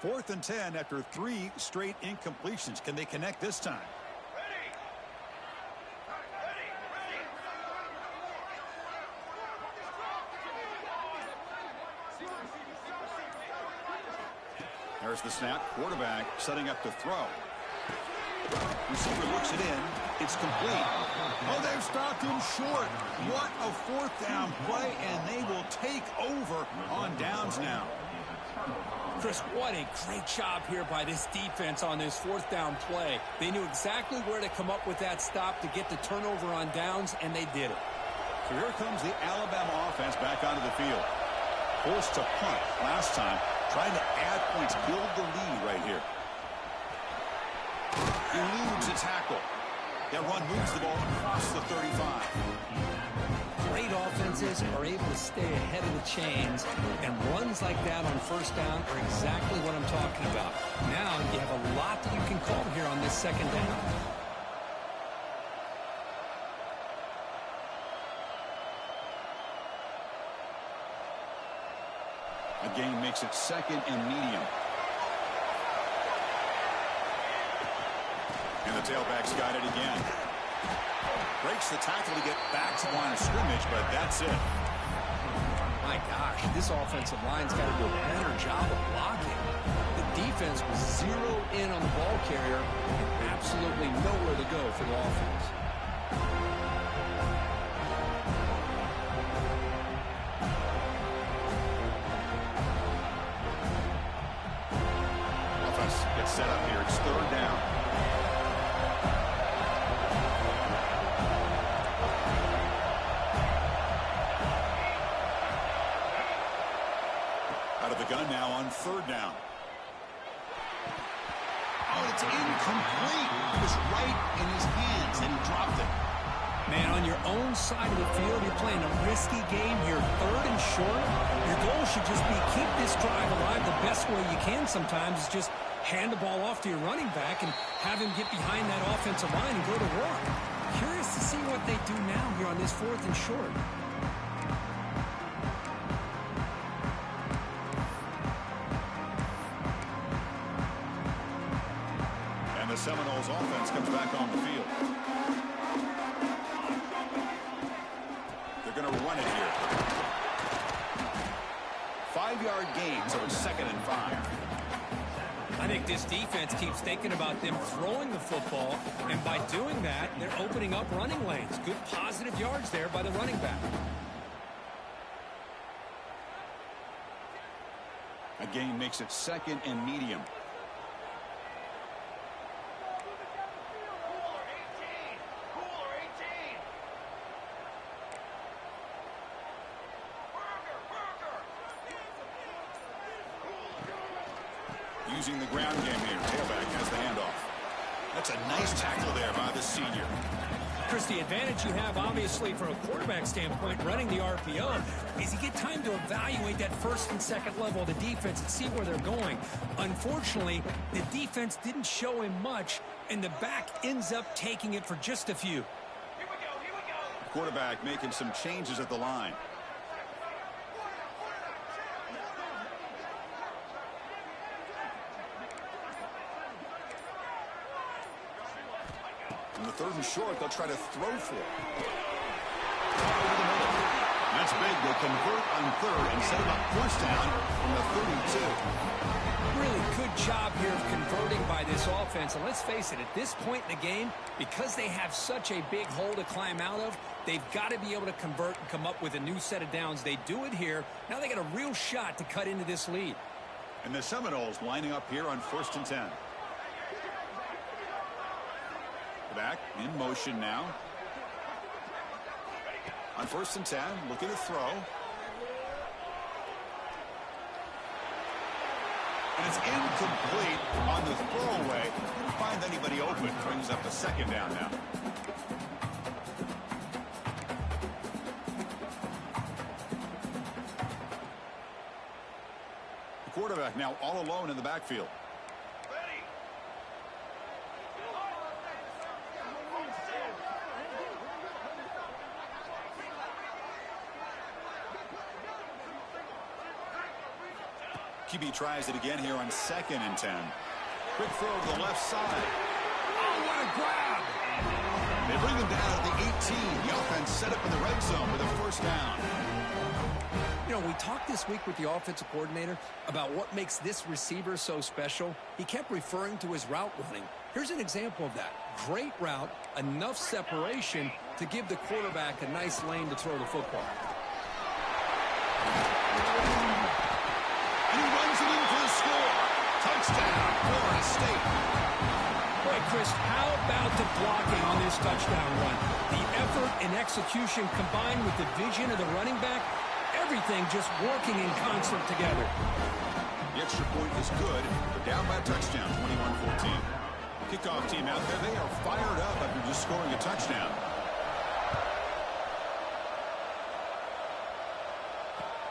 4th and 10 after 3 straight incompletions. Can they connect this time? There's the snap. Quarterback setting up to throw. Receiver looks it in. It's complete. Oh, they've stopped him short. What a 4th down play, and they will take over on downs now. Chris, what a great job here by this defense on this 4th down play. They knew exactly where to come up with that stop to get the turnover on downs, and they did it. So here comes the Alabama offense back onto the field. Forced to punt last time, trying to add points, build the lead right here. Eludes a tackle. That run moves the ball across the 35. Great offenses are able to stay ahead of the chains, and runs like that on 1st down are exactly what I'm talking about. Now you have a lot that you can call here on this 2nd down. A gain makes it 2nd and medium. And the tailback's got it again. Breaks the tackle to get back to the line of scrimmage, but that's it. My gosh, this offensive line's got to do a better job of blocking. The defense was zeroed in on the ball carrier and absolutely nowhere to go for the offense. Offense gets set up here. It's 3rd down. Out of the gun now on 3rd down. Oh, it's incomplete. It was right in his hands, and he dropped it. Man, on your own side of the field, you're playing a risky game here, 3rd and short. Your goal should just be keep this drive alive the best way you can sometimes is just hand the ball off to your running back and have him get behind that offensive line and go to work. Curious to see what they do now here on this 4th and short. And the Seminoles offense comes back on the field. They're going to run it here. 5-yard gain, so it's 2nd and 5. I think this defense keeps thinking about them throwing the football, and by doing that, they're opening up running lanes. Good positive yards there by the running back. A gain makes it 2nd and medium. Using the ground game here. Tailback has the handoff. That's a nice tackle there by the senior. Chris, the advantage you have, obviously, from a quarterback standpoint, running the RPO, is you get time to evaluate that 1st and 2nd level of the defense and see where they're going. Unfortunately, the defense didn't show him much, and the back ends up taking it for just a few. Here we go. Quarterback making some changes at the line. In the 3rd and short, they'll try to throw for it. That's big. They convert on 3rd and set up 1st down from the 32. Really good job here of converting by this offense. And let's face it, at this point in the game, because they have such a big hole to climb out of, they've got to be able to convert and come up with a new set of downs. They do it here. Now they got a real shot to cut into this lead. And the Seminoles lining up here on 1st and 10. Back in motion now. On 1st and 10, looking to throw. And it's incomplete on the throwaway. Couldn't find anybody open. Brings up the 2nd down now. The quarterback now all alone in the backfield. QB tries it again here on 2nd and 10. Quick throw to the left side. Oh, what a grab! They bring him down at the 18. The offense set up in the red zone with a first down. You know, we talked this week with the offensive coordinator about what makes this receiver so special. He kept referring to his route running. Here's an example of that. Great route, enough separation to give the quarterback a nice lane to throw the football. And he runs it in for the score. Touchdown, Florida State. Boy, Chris, how about the blocking on this touchdown run? The effort and execution combined with the vision of the running back, everything just working in concert together. The extra point is good. They're down by a touchdown, 21-14. Kickoff team out there, they are fired up after just scoring a touchdown.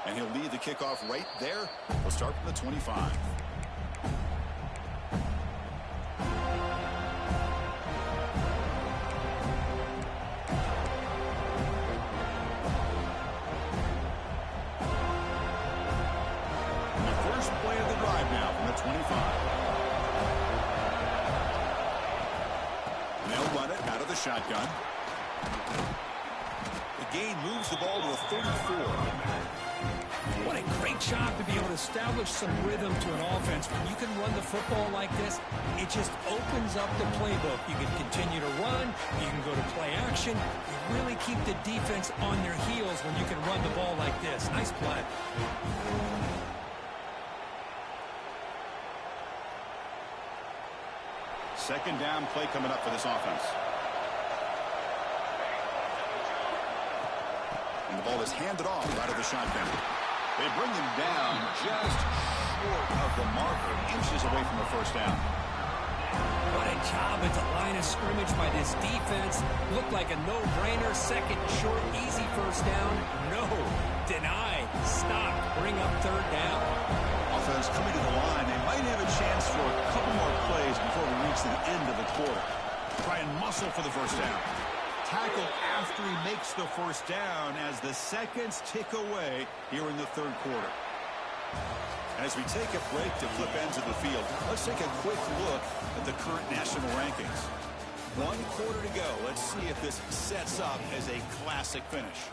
And he'll lead the kickoff right there. We'll start from the 25. And the first play of the drive now from the 25. And they'll run it out of the shotgun. The gain moves the ball to the 34. What a great job to be able to establish some rhythm to an offense. When you can run the football like this, it just opens up the playbook. You can continue to run. You can go to play action. You really keep the defense on their heels when you can run the ball like this. Nice play. Second down play coming up for this offense. And the ball is handed off out of the shotgun. They bring him down just short of the marker, inches away from the first down. What a job at the line of scrimmage by this defense. Looked like a no-brainer. Second short, easy first down. No. Deny. Stop. Bring up third down. Offense coming to the line. They might have a chance for a couple more plays before we reach the end of the quarter. Try and muscle for the first down. Tackle after he makes the first down as the seconds tick away here in the third quarter. As we take a break to flip ends of the field, let's take a quick look at the current national rankings. 1 quarter to go. Let's see if this sets up as a classic finish.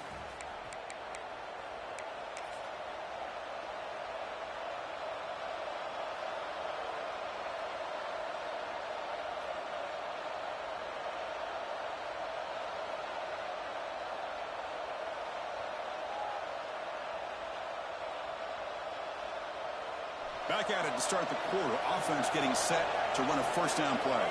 Back at it to start the quarter. Offense getting set to run a first down play.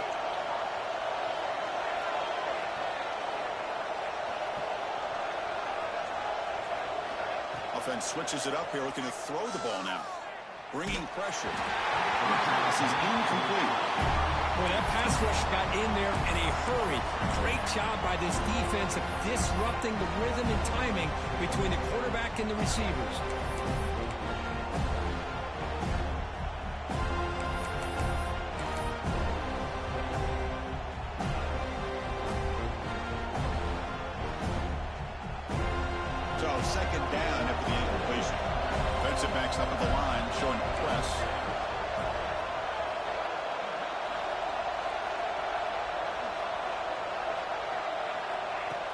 Offense switches it up here, looking to throw the ball now. Bringing pressure. The pass is incomplete. Boy, that pass rush got in there in a hurry. Great job by this defense of disrupting the rhythm and timing between the quarterback and the receivers. Second down after the incompletion. Defensive backs up at the line, showing press.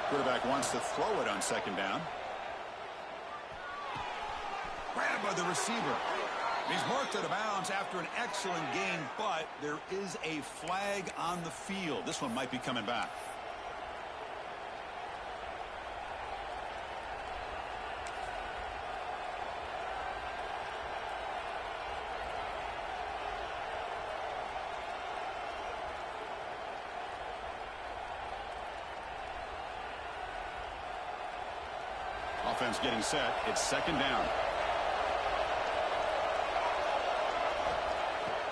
Quarterback wants to throw it on second down. Grabbed by the receiver. He's marked out of bounds after an excellent gain, but there is a flag on the field. This one might be coming back. Offense getting set. It's second down.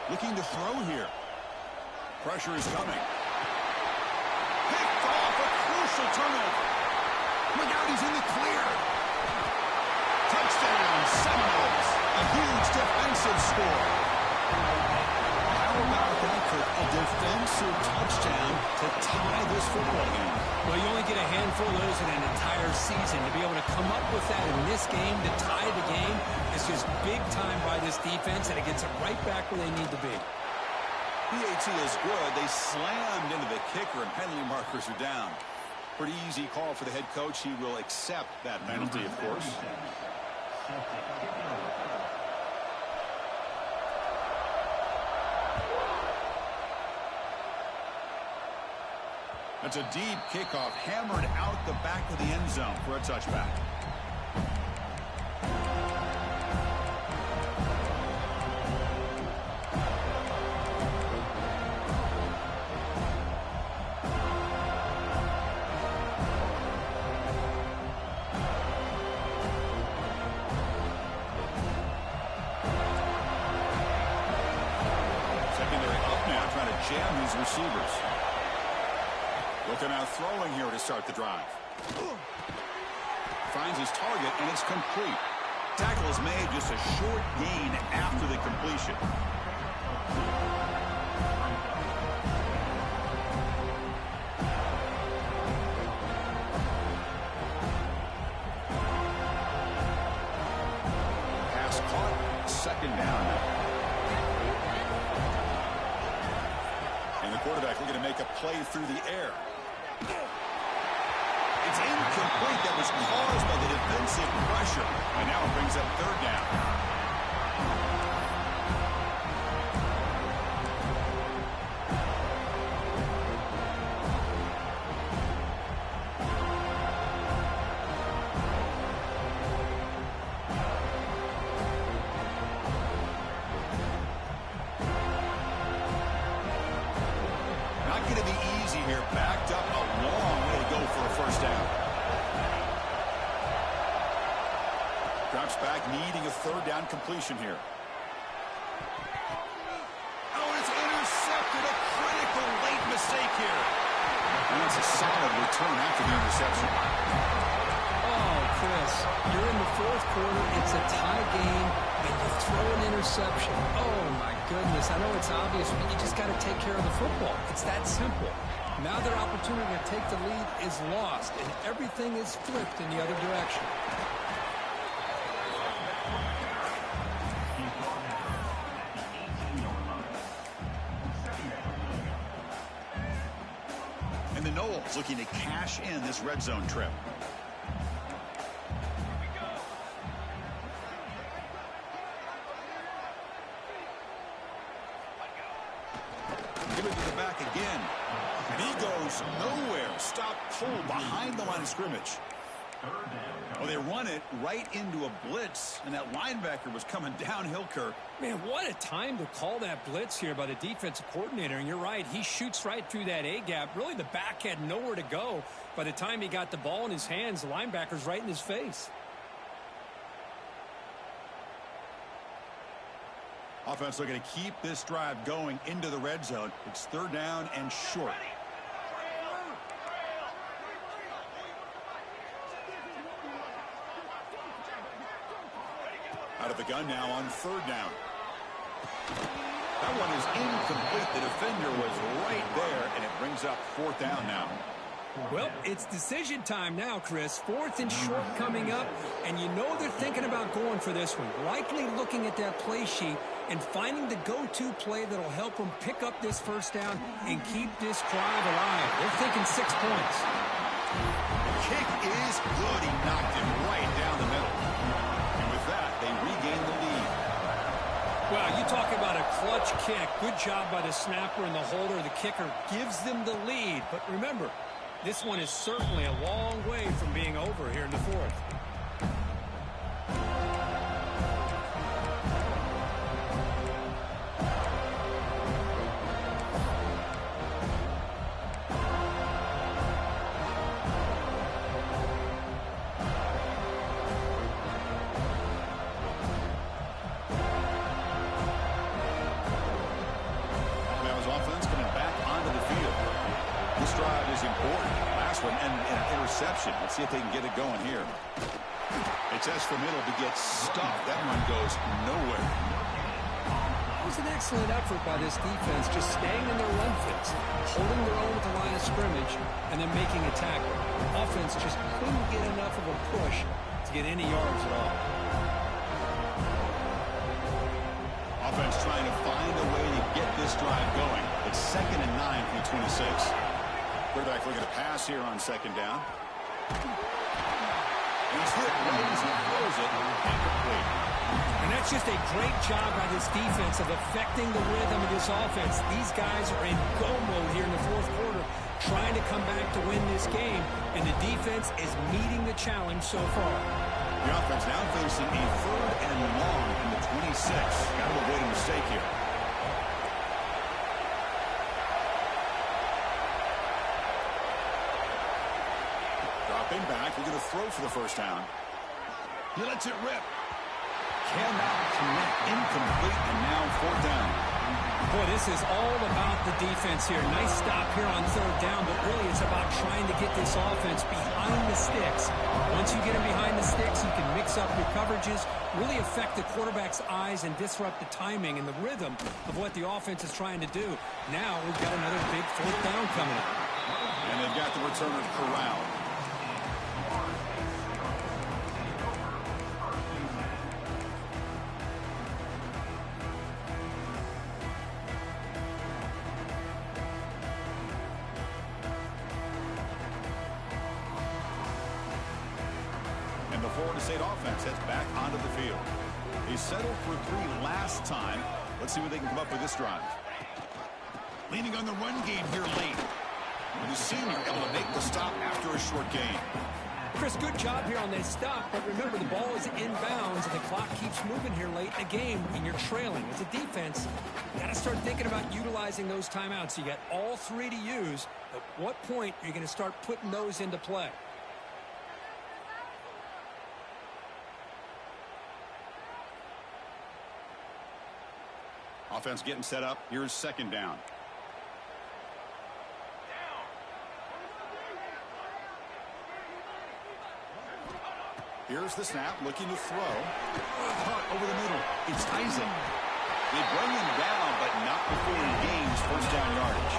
Looking to throw here. Pressure is coming. Picked off, a crucial turnover. Look out, he's in the clear. Touchdown, Seminoles. A huge defensive score. Now about that for a defensive touchdown to tie this football game? Well, you only get a handful of those in an entire season. To be able to come up with that in this game to tie the game is just big time by this defense, and it gets them right back where they need to be. PAT is good. They slammed into the kicker, and penalty markers are down. Pretty easy call for the head coach. He will accept that penalty, of course. That's a deep kickoff, hammered out the back of the end zone for a touchback. Secondary up now, trying to jam these receivers. Looking out throwing here to start the drive. Finds his target, and it's complete. Tackle is made, just a short gain after the completion. Pass caught, second down now. And the quarterback looking to make a play through the air. It's incomplete. That was caused by the defensive pressure. And now it brings up third down. Not going to be easy here. Backed up a long way to go for a first down. Drops back, needing a third down completion here. Oh, it's intercepted. A critical late mistake here. And that's a solid return after the interception. Oh, Chris, you're in the fourth quarter. It's a tie game, and you throw an interception. Oh, my goodness. I know it's obvious, but you just got to take care of the football. It's that simple. Now their opportunity to take the lead is lost, and everything is flipped in the other direction. And the Knowles looking to cash in this red zone trip. Give it to the back again. And he goes nowhere. Stop pull behind the line of scrimmage. Well, they run it right into a blitz, and that linebacker was coming downhill, Kirk. Man, what a time to call that blitz here by the defensive coordinator. And you're right, he shoots right through that A-gap. Really, the back had nowhere to go. By the time he got the ball in his hands, the linebacker's right in his face. Offense looking to keep this drive going into the red zone. It's third down and short. Out of the gun now on third down. That one is incomplete. The defender was right there, and it brings up fourth down now. Well, it's decision time now, Chris. Fourth and short coming up, and you know they're thinking about going for this one. Likely looking at that play sheet and finding the go-to play that'll help them pick up this first down and keep this drive alive. They're thinking 6 points. The kick is good. He knocked it right down the middle. And with that, they regain the lead. Well, you talk about a clutch kick. Good job by the snapper and the holder. The kicker gives them the lead. But remember, this one is certainly a long way from being over here in the fourth. Let's see if they can get it going here. It's S for middle to get stuck. That one goes nowhere. was an excellent effort by this defense, just staying in their run fits, holding their own at the line of scrimmage, and then making a tackle. Offense just couldn't get enough of a push to get any yards at all. Offense trying to find a way to get this drive going. It's 2nd and 9 from the 26. Quarterback looking to pass here on 2nd down. And he's hit right as he throws it. Incomplete. And that's just a great job by this defense of affecting the rhythm of this offense. These guys are in go mode here in the 4th quarter, trying to come back to win this game, and the defense is meeting the challenge so far. The offense now facing a 3rd and long from the 26. Got to avoid a mistake here. Dropping back, we're going to throw for the 1st down. He lets it rip. Cannot connect, incomplete, and now 4th down. Boy, this is all about the defense here. Nice stop here on 3rd down, but really it's about trying to get this offense behind the sticks. Once you get them behind the sticks, you can mix up your coverages, really affect the quarterback's eyes and disrupt the timing and the rhythm of what the offense is trying to do. Now we've got another big 4th down coming up. And they've got the returners corralled. And the Florida State offense heads back onto the field. They settled for 3 last time. Let's see what they can come up with this drive. Leaning on the run game here late. And the senior able to make the stop after a short gain. Chris, good job here on this stop, but remember the ball is inbounds and the clock keeps moving here late in the game and you're trailing. As a defense, you got to start thinking about utilizing those timeouts. You got all 3 to use. At what point are you going to start putting those into play? Offense getting set up. Here's 2nd down. Here's the snap, looking to throw. Caught over the middle. It's Isaac. They bring him down, but not before he gains 1st down yardage.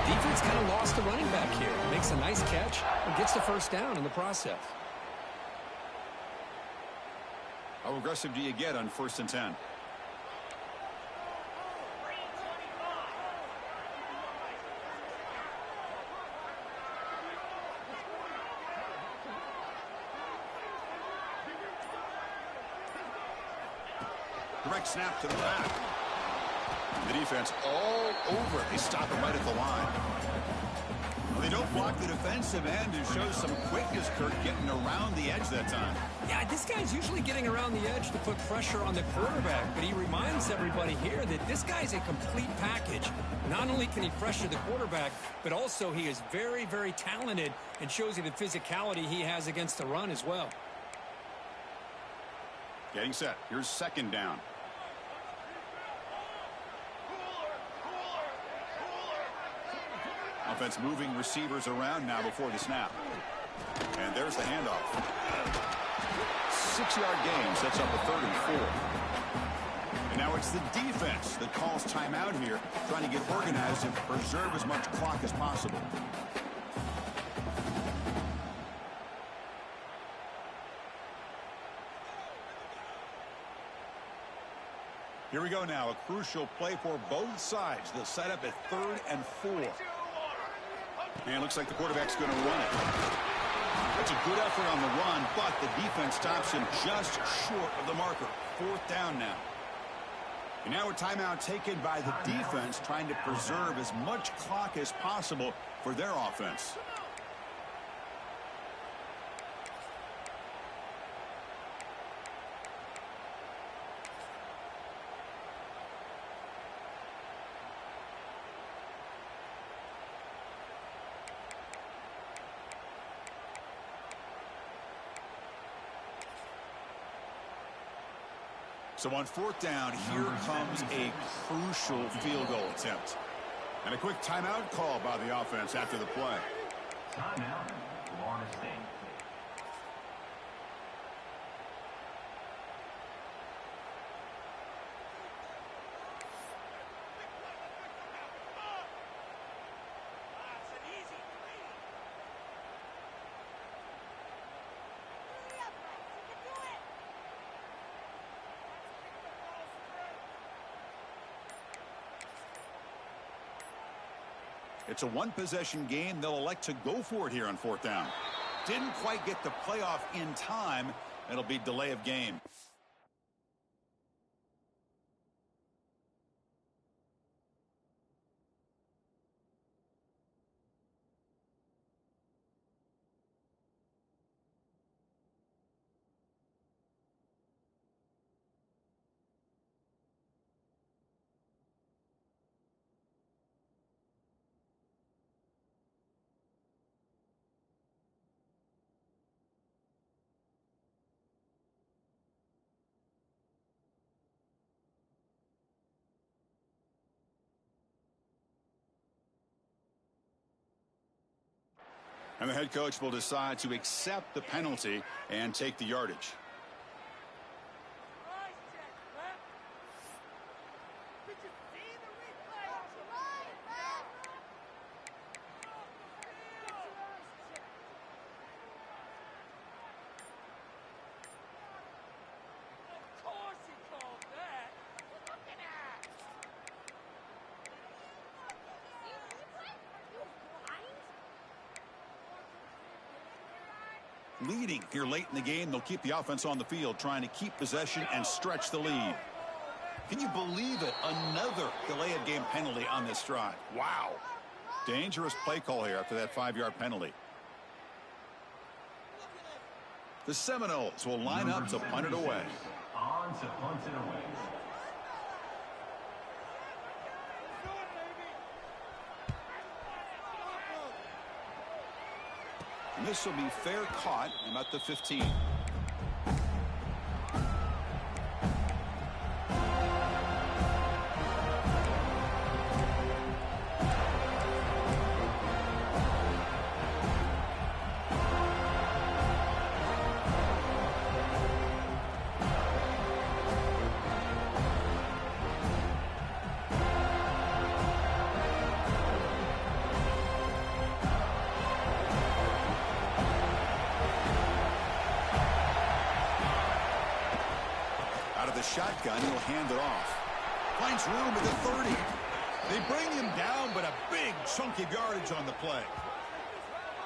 Defense kind of lost the running back here. Makes a nice catch and gets the 1st down in the process. How aggressive do you get on 1st and 10? Direct snap to the back. The defense all over it. They stop him right at the line. Well, they don't block the defensive end and show some quickness, Kirk, getting around the edge that time. Yeah, this guy's usually getting around the edge to put pressure on the quarterback, but he reminds everybody here that this guy's a complete package. Not only can he pressure the quarterback, but also he is very, very talented and shows you the physicality he has against the run as well. Getting set. Here's 2nd down. Offense moving receivers around now before the snap. And there's the handoff. 6-yard gain sets up a 3rd and 4. And now it's the defense that calls timeout here, trying to get organized and preserve as much clock as possible. Here we go now. A crucial play for both sides. They'll set up at 3rd and 4. And looks like the quarterback's going to run it. That's a good effort on the run, but the defense stops him just short of the marker. 4th down now. And now a timeout taken by the defense, trying to preserve as much clock as possible for their offense. So on 4th down, here comes a crucial field goal attempt. And a quick timeout call by the offense after the play. Timeout, Florida State. It's a one-possession game. They'll elect to go for it here on 4th down. Didn't quite get the playoff in time. It'll be delay of game. And the head coach will decide to accept the penalty and take the yardage. Leading here late in the game, they'll keep the offense on the field, trying to keep possession and stretch the lead. Can you believe it? Another delay of game penalty on this drive. Wow. Dangerous play call here after that 5-yard penalty. The Seminoles will line up to punt it away. On to punt it away. And this will be fair caught about the 15. Shotgun, he'll hand it off. Finds room at the 30. They bring him down, but a big chunk of yardage on the play.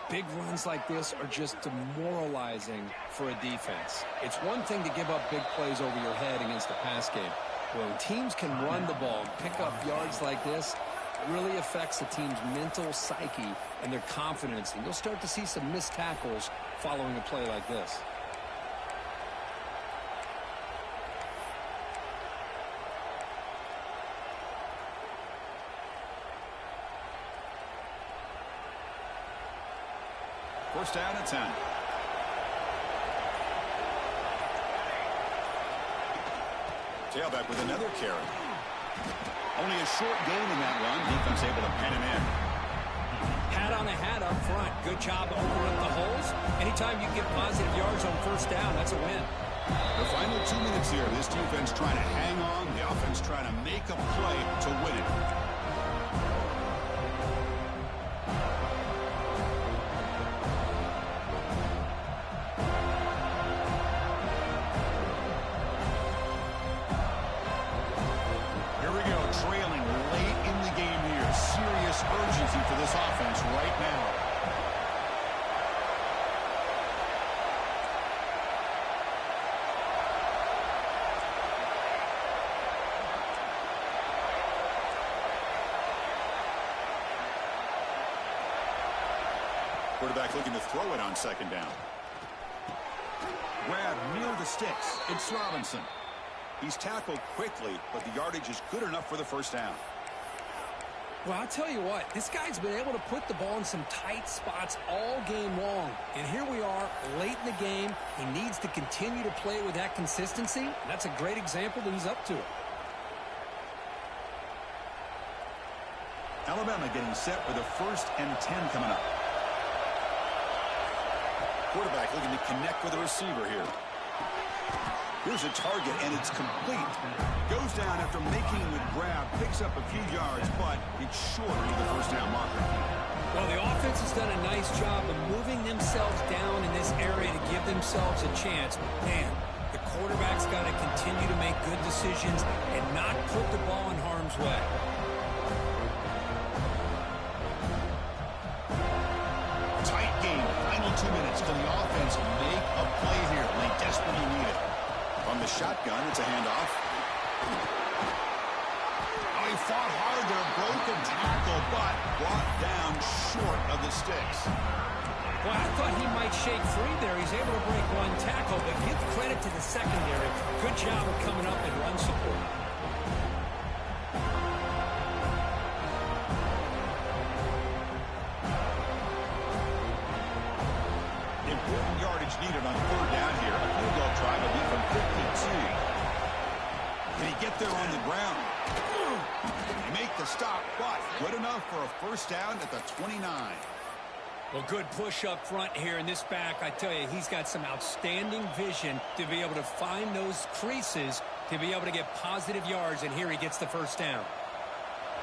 Big runs like this are just demoralizing for a defense. It's one thing to give up big plays over your head against a pass game. When teams can run the ball and pick up yards like this, it really affects the team's mental psyche and their confidence. And you'll start to see some missed tackles following a play like this. First down and 10. Tailback with another carry. Only a short gain in that run. Defense able to pen him in. Hat on a hat up front. Good job to open up the holes. Anytime you get positive yards on first down, that's a win. The final 2 minutes here. This defense trying to hang on. The offense trying to make a play to win it. Urgency for this offense right now. Quarterback looking to throw it on second down. Grab near the sticks. It's Robinson. He's tackled quickly, but the yardage is good enough for the first down. Well, I'll tell you what, this guy's been able to put the ball in some tight spots all game long. And here we are, late in the game. He needs to continue to play with that consistency. And that's a great example that he's up to it. Alabama getting set with a 1st and 10 coming up. Quarterback looking to connect with a receiver here. Here's a target, and it's complete. Goes down after making the grab, picks up a few yards, but it's short of the first down marker. Well, the offense has done a nice job of moving themselves down in this area to give themselves a chance. But, man, the quarterback's got to continue to make good decisions and not put the ball in harm's way. 2 minutes. Can the offense make a play here? They desperately need it. From the shotgun, it's a handoff. Oh, he fought hard there. Broken tackle, but brought down short of the sticks. Well, I thought he might shake free there. He's able to break one tackle, but give credit to the secondary. Good job of coming up and run support. Important yardage needed on third down here. A field goal try will be from 52. Can he get there on the ground? They make the stop, but good enough for a first down at the 29. Well, good push up front here in this back. I tell you, he's got some outstanding vision to be able to find those creases, to be able to get positive yards, and here he gets the first down.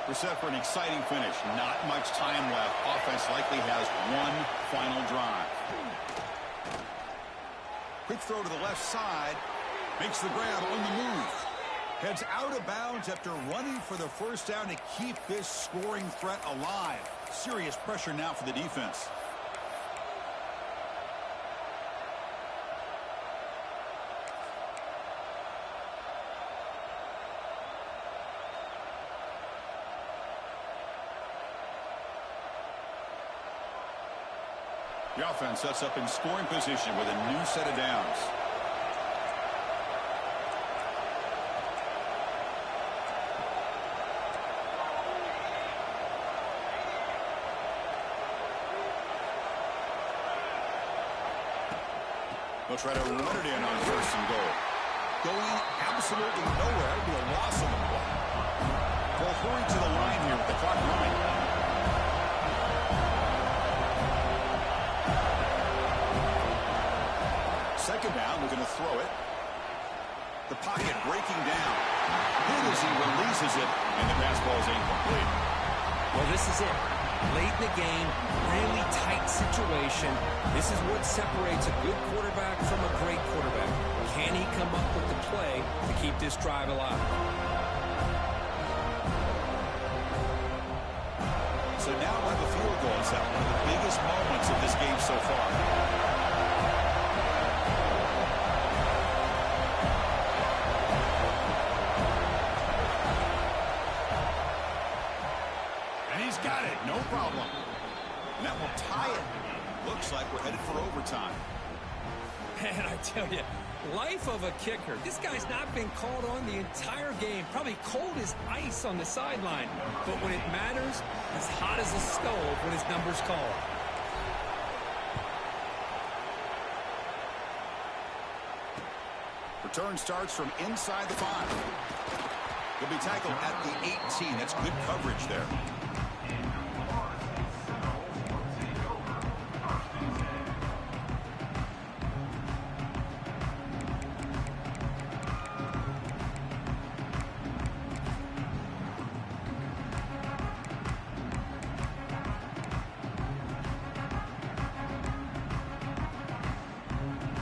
We're set for an exciting finish. Not much time left. Offense likely has one final drive. Quick throw to the left side. Makes the grab on the move. Heads out of bounds after running for the first down to keep this scoring threat alive. Serious pressure now for the defense. The offense sets up in scoring position with a new set of downs. They'll try to run it in on first and goal. Going absolutely nowhere. It'll be a loss on the play. They'll hurry to the line here with the clock running. Second down, we're going to throw it. The pocket breaking down. Good as he releases it, and the pass ball is incomplete. Well, this is it. Late in the game, really tight situation. This is what separates a good quarterback from a great quarterback. Can he come up with the play to keep this drive alive? So now we're at the field goal. It's one of the biggest moments of this game so far. Got it, no problem. And that will tie it. Looks like we're headed for overtime. Man, I tell you, life of a kicker. This guy's not been called on the entire game. Probably cold as ice on the sideline. But when it matters, as hot as a stove when his number's called. Return starts from inside the 5. He'll be tackled at the 18. That's good coverage there.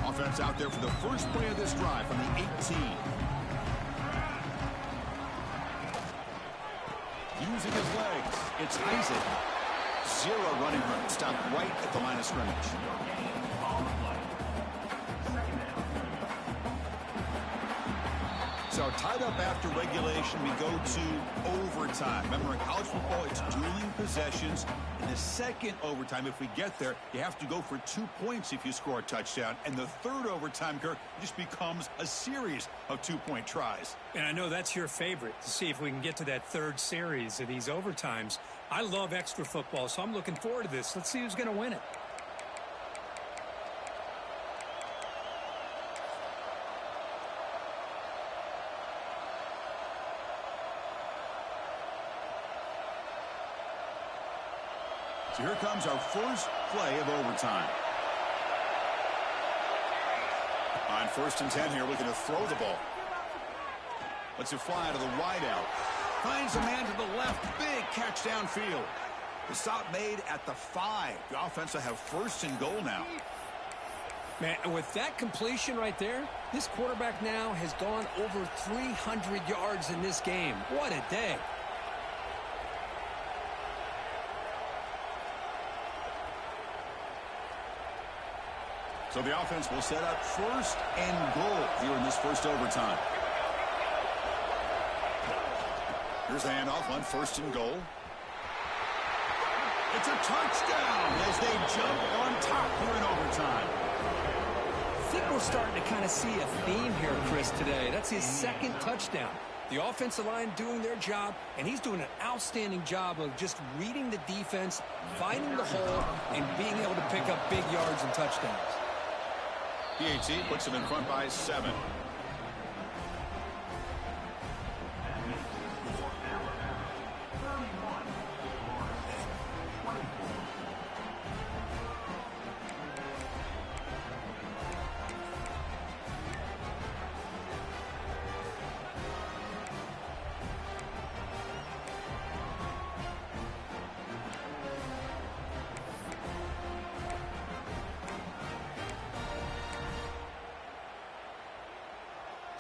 Offense out there for the first play of this drive from the 18. Using his legs, it's Isaac. Zero running room. Stopped right at the line of scrimmage. So tied up after regulation, we go to overtime. Remember, in college football, it's dueling possessions. In the second overtime, if we get there, you have to go for 2 points if you score a touchdown. And the third overtime, Kirk, just becomes a series of 2-point tries. And I know that's your favorite, to see if we can get to that third series of these overtimes. I love extra football, so I'm looking forward to this. Let's see who's going to win it. So here comes our first play of overtime. On 1st and 10 here, we're going to throw the ball. Lets it fly to the wideout. Finds a man to the left. Big catch downfield. The stop made at the 5. The offense will have 1st and goal now. Man, with that completion right there, this quarterback now has gone over 300 yards in this game. What a day. So the offense will set up first and goal here in this first overtime. Here's the handoff on first and goal. It's a touchdown as they jump on top here in overtime. I think we're starting to kind of see a theme here, Chris, today. That's his second touchdown. The offensive line doing their job, and he's doing an outstanding job of just reading the defense, finding the hole, and being able to pick up big yards and touchdowns. PAT puts him in front by 7.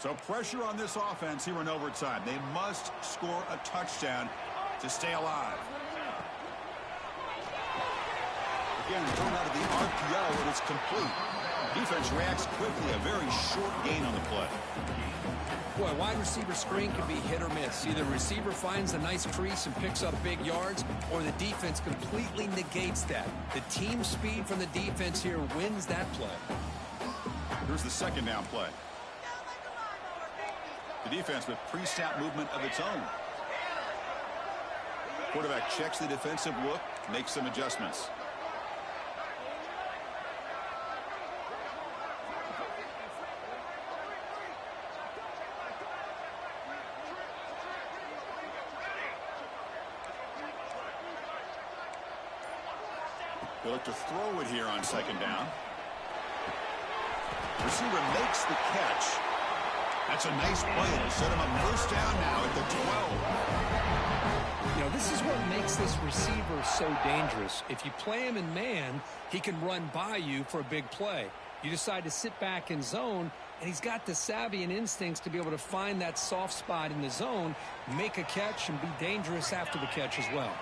So pressure on this offense here in overtime. They must score a touchdown to stay alive. Again, thrown out of the RPO, and it's complete. Defense reacts quickly. A very short gain on the play. Boy, wide receiver screen can be hit or miss. Either the receiver finds a nice crease and picks up big yards, or the defense completely negates that. The team speed from the defense here wins that play. Here's the second down play. The defense with pre-snap movement of its own. Quarterback checks the defensive look, makes some adjustments. They look to throw it here on second down. Receiver makes the catch. That's a nice play to set him up first down now at the 12. You know, this is what makes this receiver so dangerous. If you play him in man, he can run by you for a big play. You decide to sit back in zone, and he's got the savvy and instincts to be able to find that soft spot in the zone, make a catch, and be dangerous after the catch as well.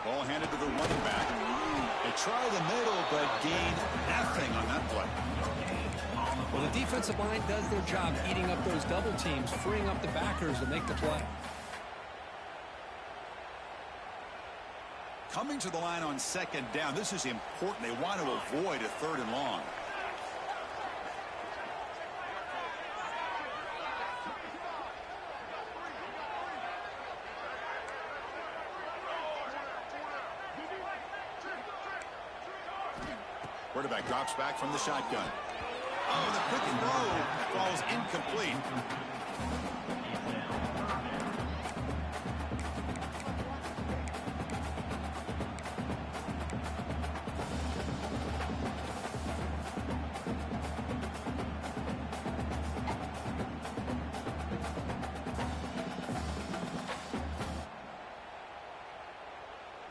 Ball handed to the running back. They try the middle, but gain nothing on that play. Well, the defensive line does their job eating up those double teams, freeing up the backers to make the play. Coming to the line on second down, this is important. They want to avoid a third and long. Quarterback drops back from the shotgun. Oh, the quick and roll falls incomplete.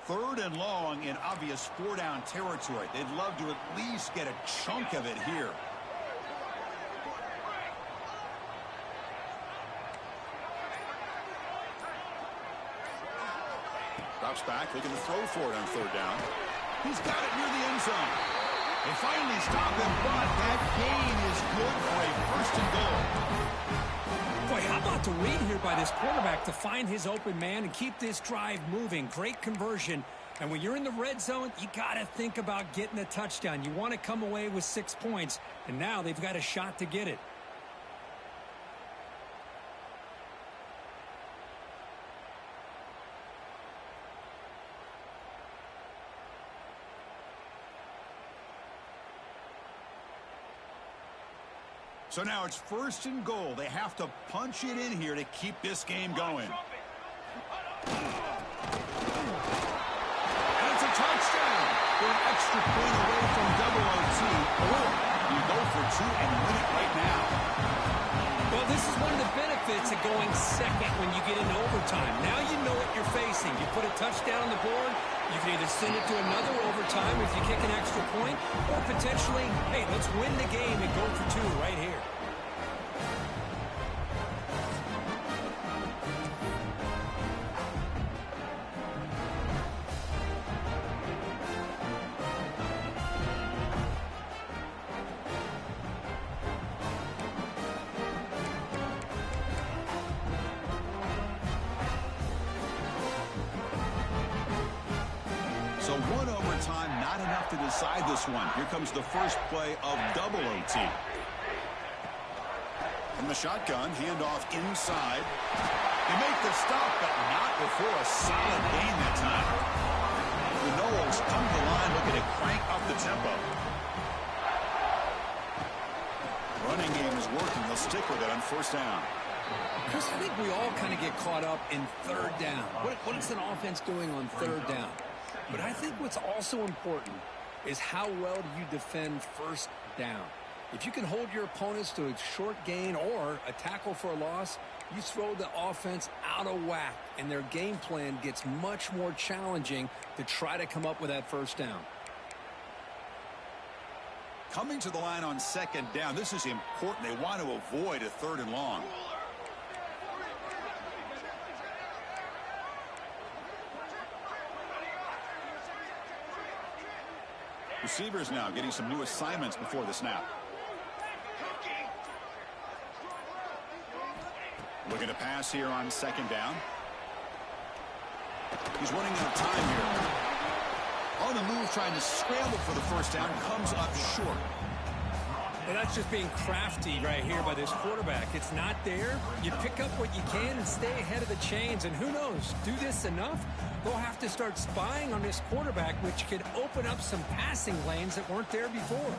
Third and long in obvious four-down territory. They'd love to at least get a chunk of it here. Drops back, looking to throw for it on third down. He's got it near the end zone. They finally stop him, but that gain is good for a first and goal. Boy, how about the read here by this quarterback to find his open man and keep this drive moving. Great conversion. And when you're in the red zone, you got to think about getting a touchdown. You want to come away with 6 points, and now they've got a shot to get it. So now it's first and goal. They have to punch it in here to keep this game going. And it's a touchdown. They're an extra point away from double OT, or you go for two and win it right now. Well, this is one of the benefits of going second when you get into overtime. Now you know what you're facing. You put a touchdown on the board, you can either send it to another overtime if you kick an extra point, or potentially, hey, let's win the game and go for two right here. So one overtime, not enough to decide this one. Here comes the first play of double OT. From the shotgun, handoff inside. They make the stop, but not before a solid gain that time. The Knowles come to the line looking to crank up the tempo. Running game is working. They'll stick with it on first down. Chris, I think we all kind of get caught up in third down. What is an offense doing on third down? But I think what's also important is how well do you defend first down. If you can hold your opponents to a short gain or a tackle for a loss, you throw the offense out of whack, and their game plan gets much more challenging to try to come up with that first down. Coming to the line on second down, this is important. They want to avoid a third and long. Receivers now getting some new assignments before the snap. Looking to pass here on second down. He's running out of time here. On the move, trying to scramble for the first down, comes up short. Well, that's just being crafty right here by this quarterback. It's not there. You pick up what you can and stay ahead of the chains. And who knows, do this enough, they'll have to start spying on this quarterback, which could open up some passing lanes that weren't there before.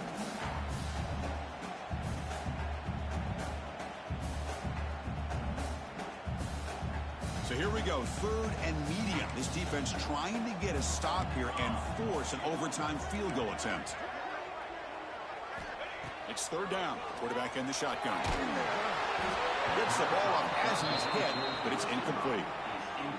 So here we go, third and medium. This defense trying to get a stop here and force an overtime field goal attempt. It's third down. Quarterback in the shotgun. Gets the ball up as he's hit, but it's incomplete.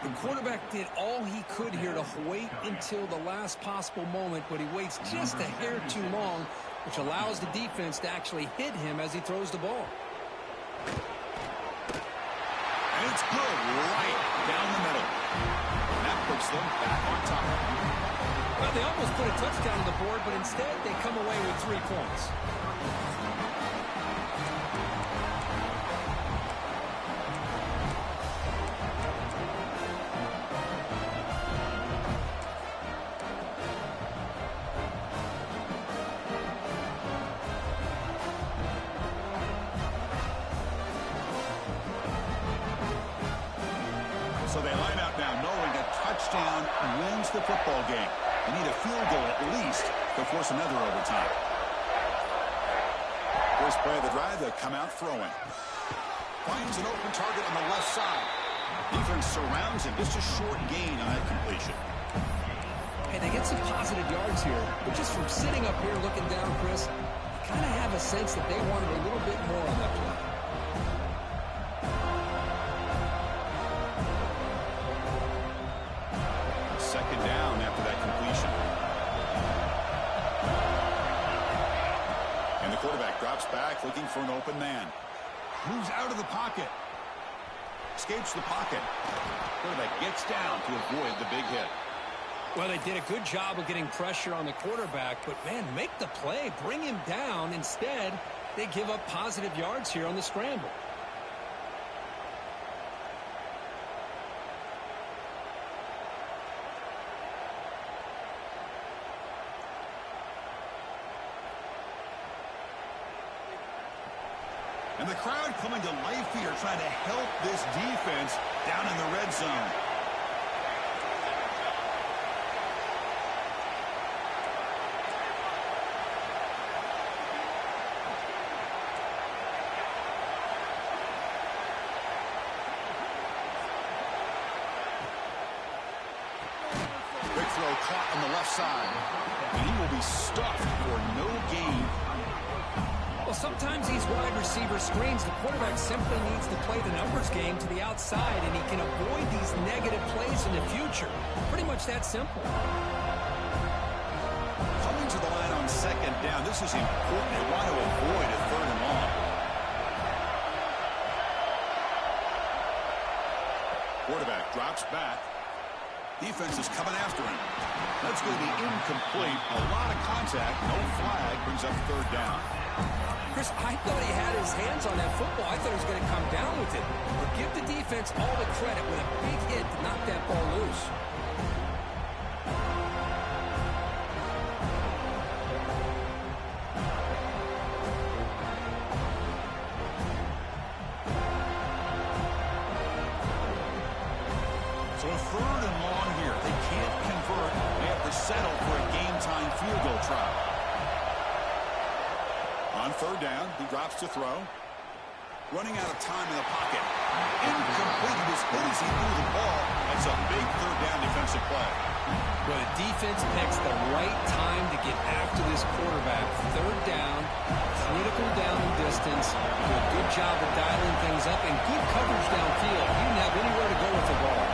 The quarterback did all he could here to wait until the last possible moment, but he waits just a hair too long, which allows the defense to actually hit him as he throws the ball. And it's good right down the middle. That puts them back on top. Well, they almost put a touchdown on the board, but instead they come away with 3 points. So they line up now knowing a touchdown wins the football game. They need a field goal at least to force another overtime. First play of the drive, they come out throwing. Finds an open target on the left side. Defense surrounds him. Just a short gain on that completion. Hey, they get some positive yards here, but just from sitting up here looking down, Chris, you kind of have a sense that they wanted a little bit more on that play. Second down after that completion. And the quarterback drops back looking for an open man. Moves out of the pocket. Escapes the pocket. Quarterback gets down to avoid the big hit. Well, they did a good job of getting pressure on the quarterback, but, man, make the play. Bring him down. Instead, they give up positive yards here on the scramble. And the crowd coming to life here, trying to help this defense down in the red zone. Quick throw caught on the left side. And he will be stuffed for no gain. Well, sometimes these wide receiver screens, the quarterback simply needs to play the numbers game to the outside, and he can avoid these negative plays in the future. Pretty much that simple. Coming to the line on second down, this is important. They want to avoid a third and long. Quarterback drops back. Defense is coming after him. That's going to be incomplete. A lot of contact. No flag. Brings up third down. Chris, I thought he had his hands on that football. I thought he was going to come down with it. But give the defense all the credit with a big hit to knock that ball loose. settle for a game-time field goal try. On third down, he drops to throw. Running out of time in the pocket. Incomplete. As good as he threw the ball, that's a big third down defensive play. Well, the defense picks the right time to get after this quarterback. Third down, critical down and distance. Do a good job of dialing things up and good coverage downfield. He didn't have anywhere to go with the ball.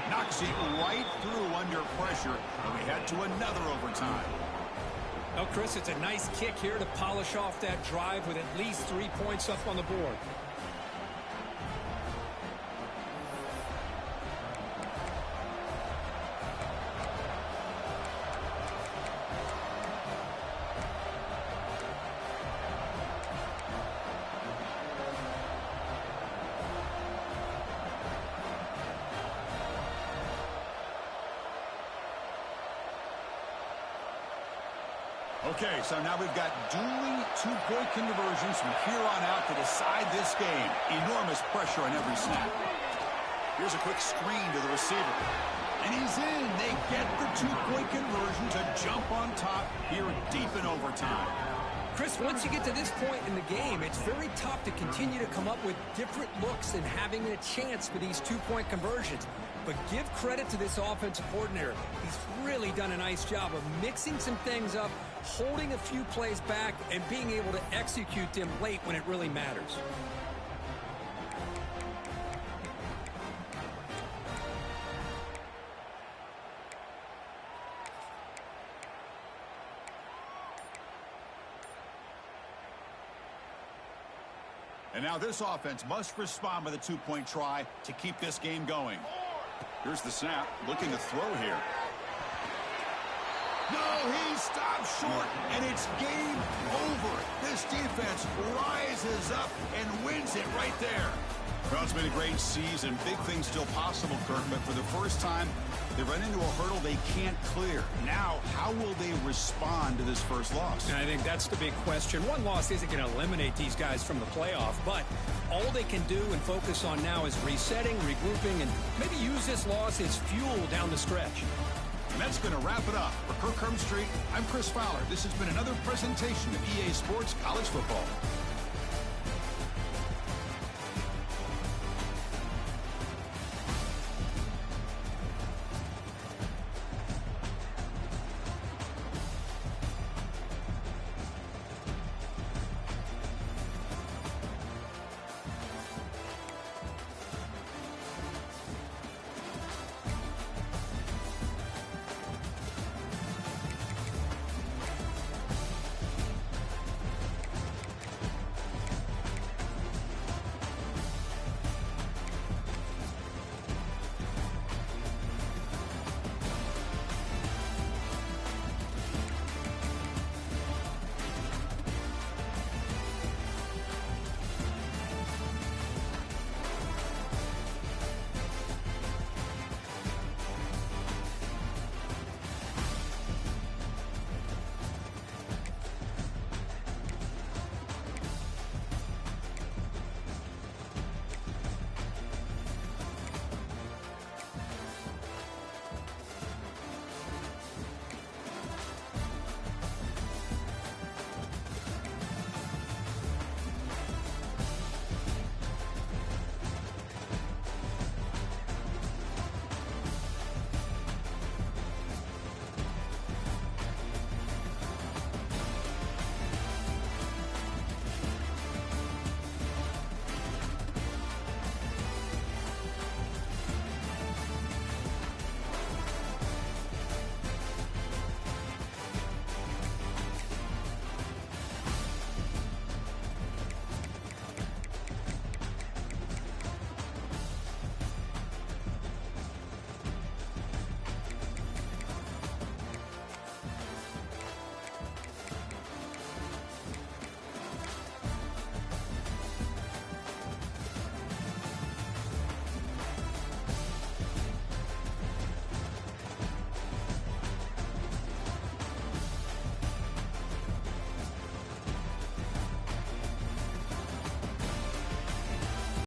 Knocks it right through under pressure, and we head to another overtime. Oh, Chris, it's a nice kick here to polish off that drive with at least 3 points up on the board. Okay, so now we've got dueling two-point conversions from here on out to decide this game. Enormous pressure on every snap. Here's a quick screen to the receiver. And he's in. They get the two-point conversion to jump on top here deep in overtime. Chris, once you get to this point in the game, it's very tough to continue to come up with different looks and having a chance for these two-point conversions. But give credit to this offensive coordinator. He's really done a nice job of mixing some things up, holding a few plays back, and being able to execute them late when it really matters. And now this offense must respond with a two-point try to keep this game going. Here's the snap, looking to throw here. No, he stops short, and it's game over. This defense rises up and wins it right there. Well, it's been a great season. Big things still possible, Kirk, but for the first time, they run into a hurdle they can't clear. Now, how will they respond to this first loss? I think that's the big question. One loss isn't going to eliminate these guys from the playoff, but all they can do and focus on now is resetting, regrouping, and maybe use this loss as fuel down the stretch. And that's going to wrap it up. For Kirk Street, I'm Chris Fowler. This has been another presentation of EA Sports College Football.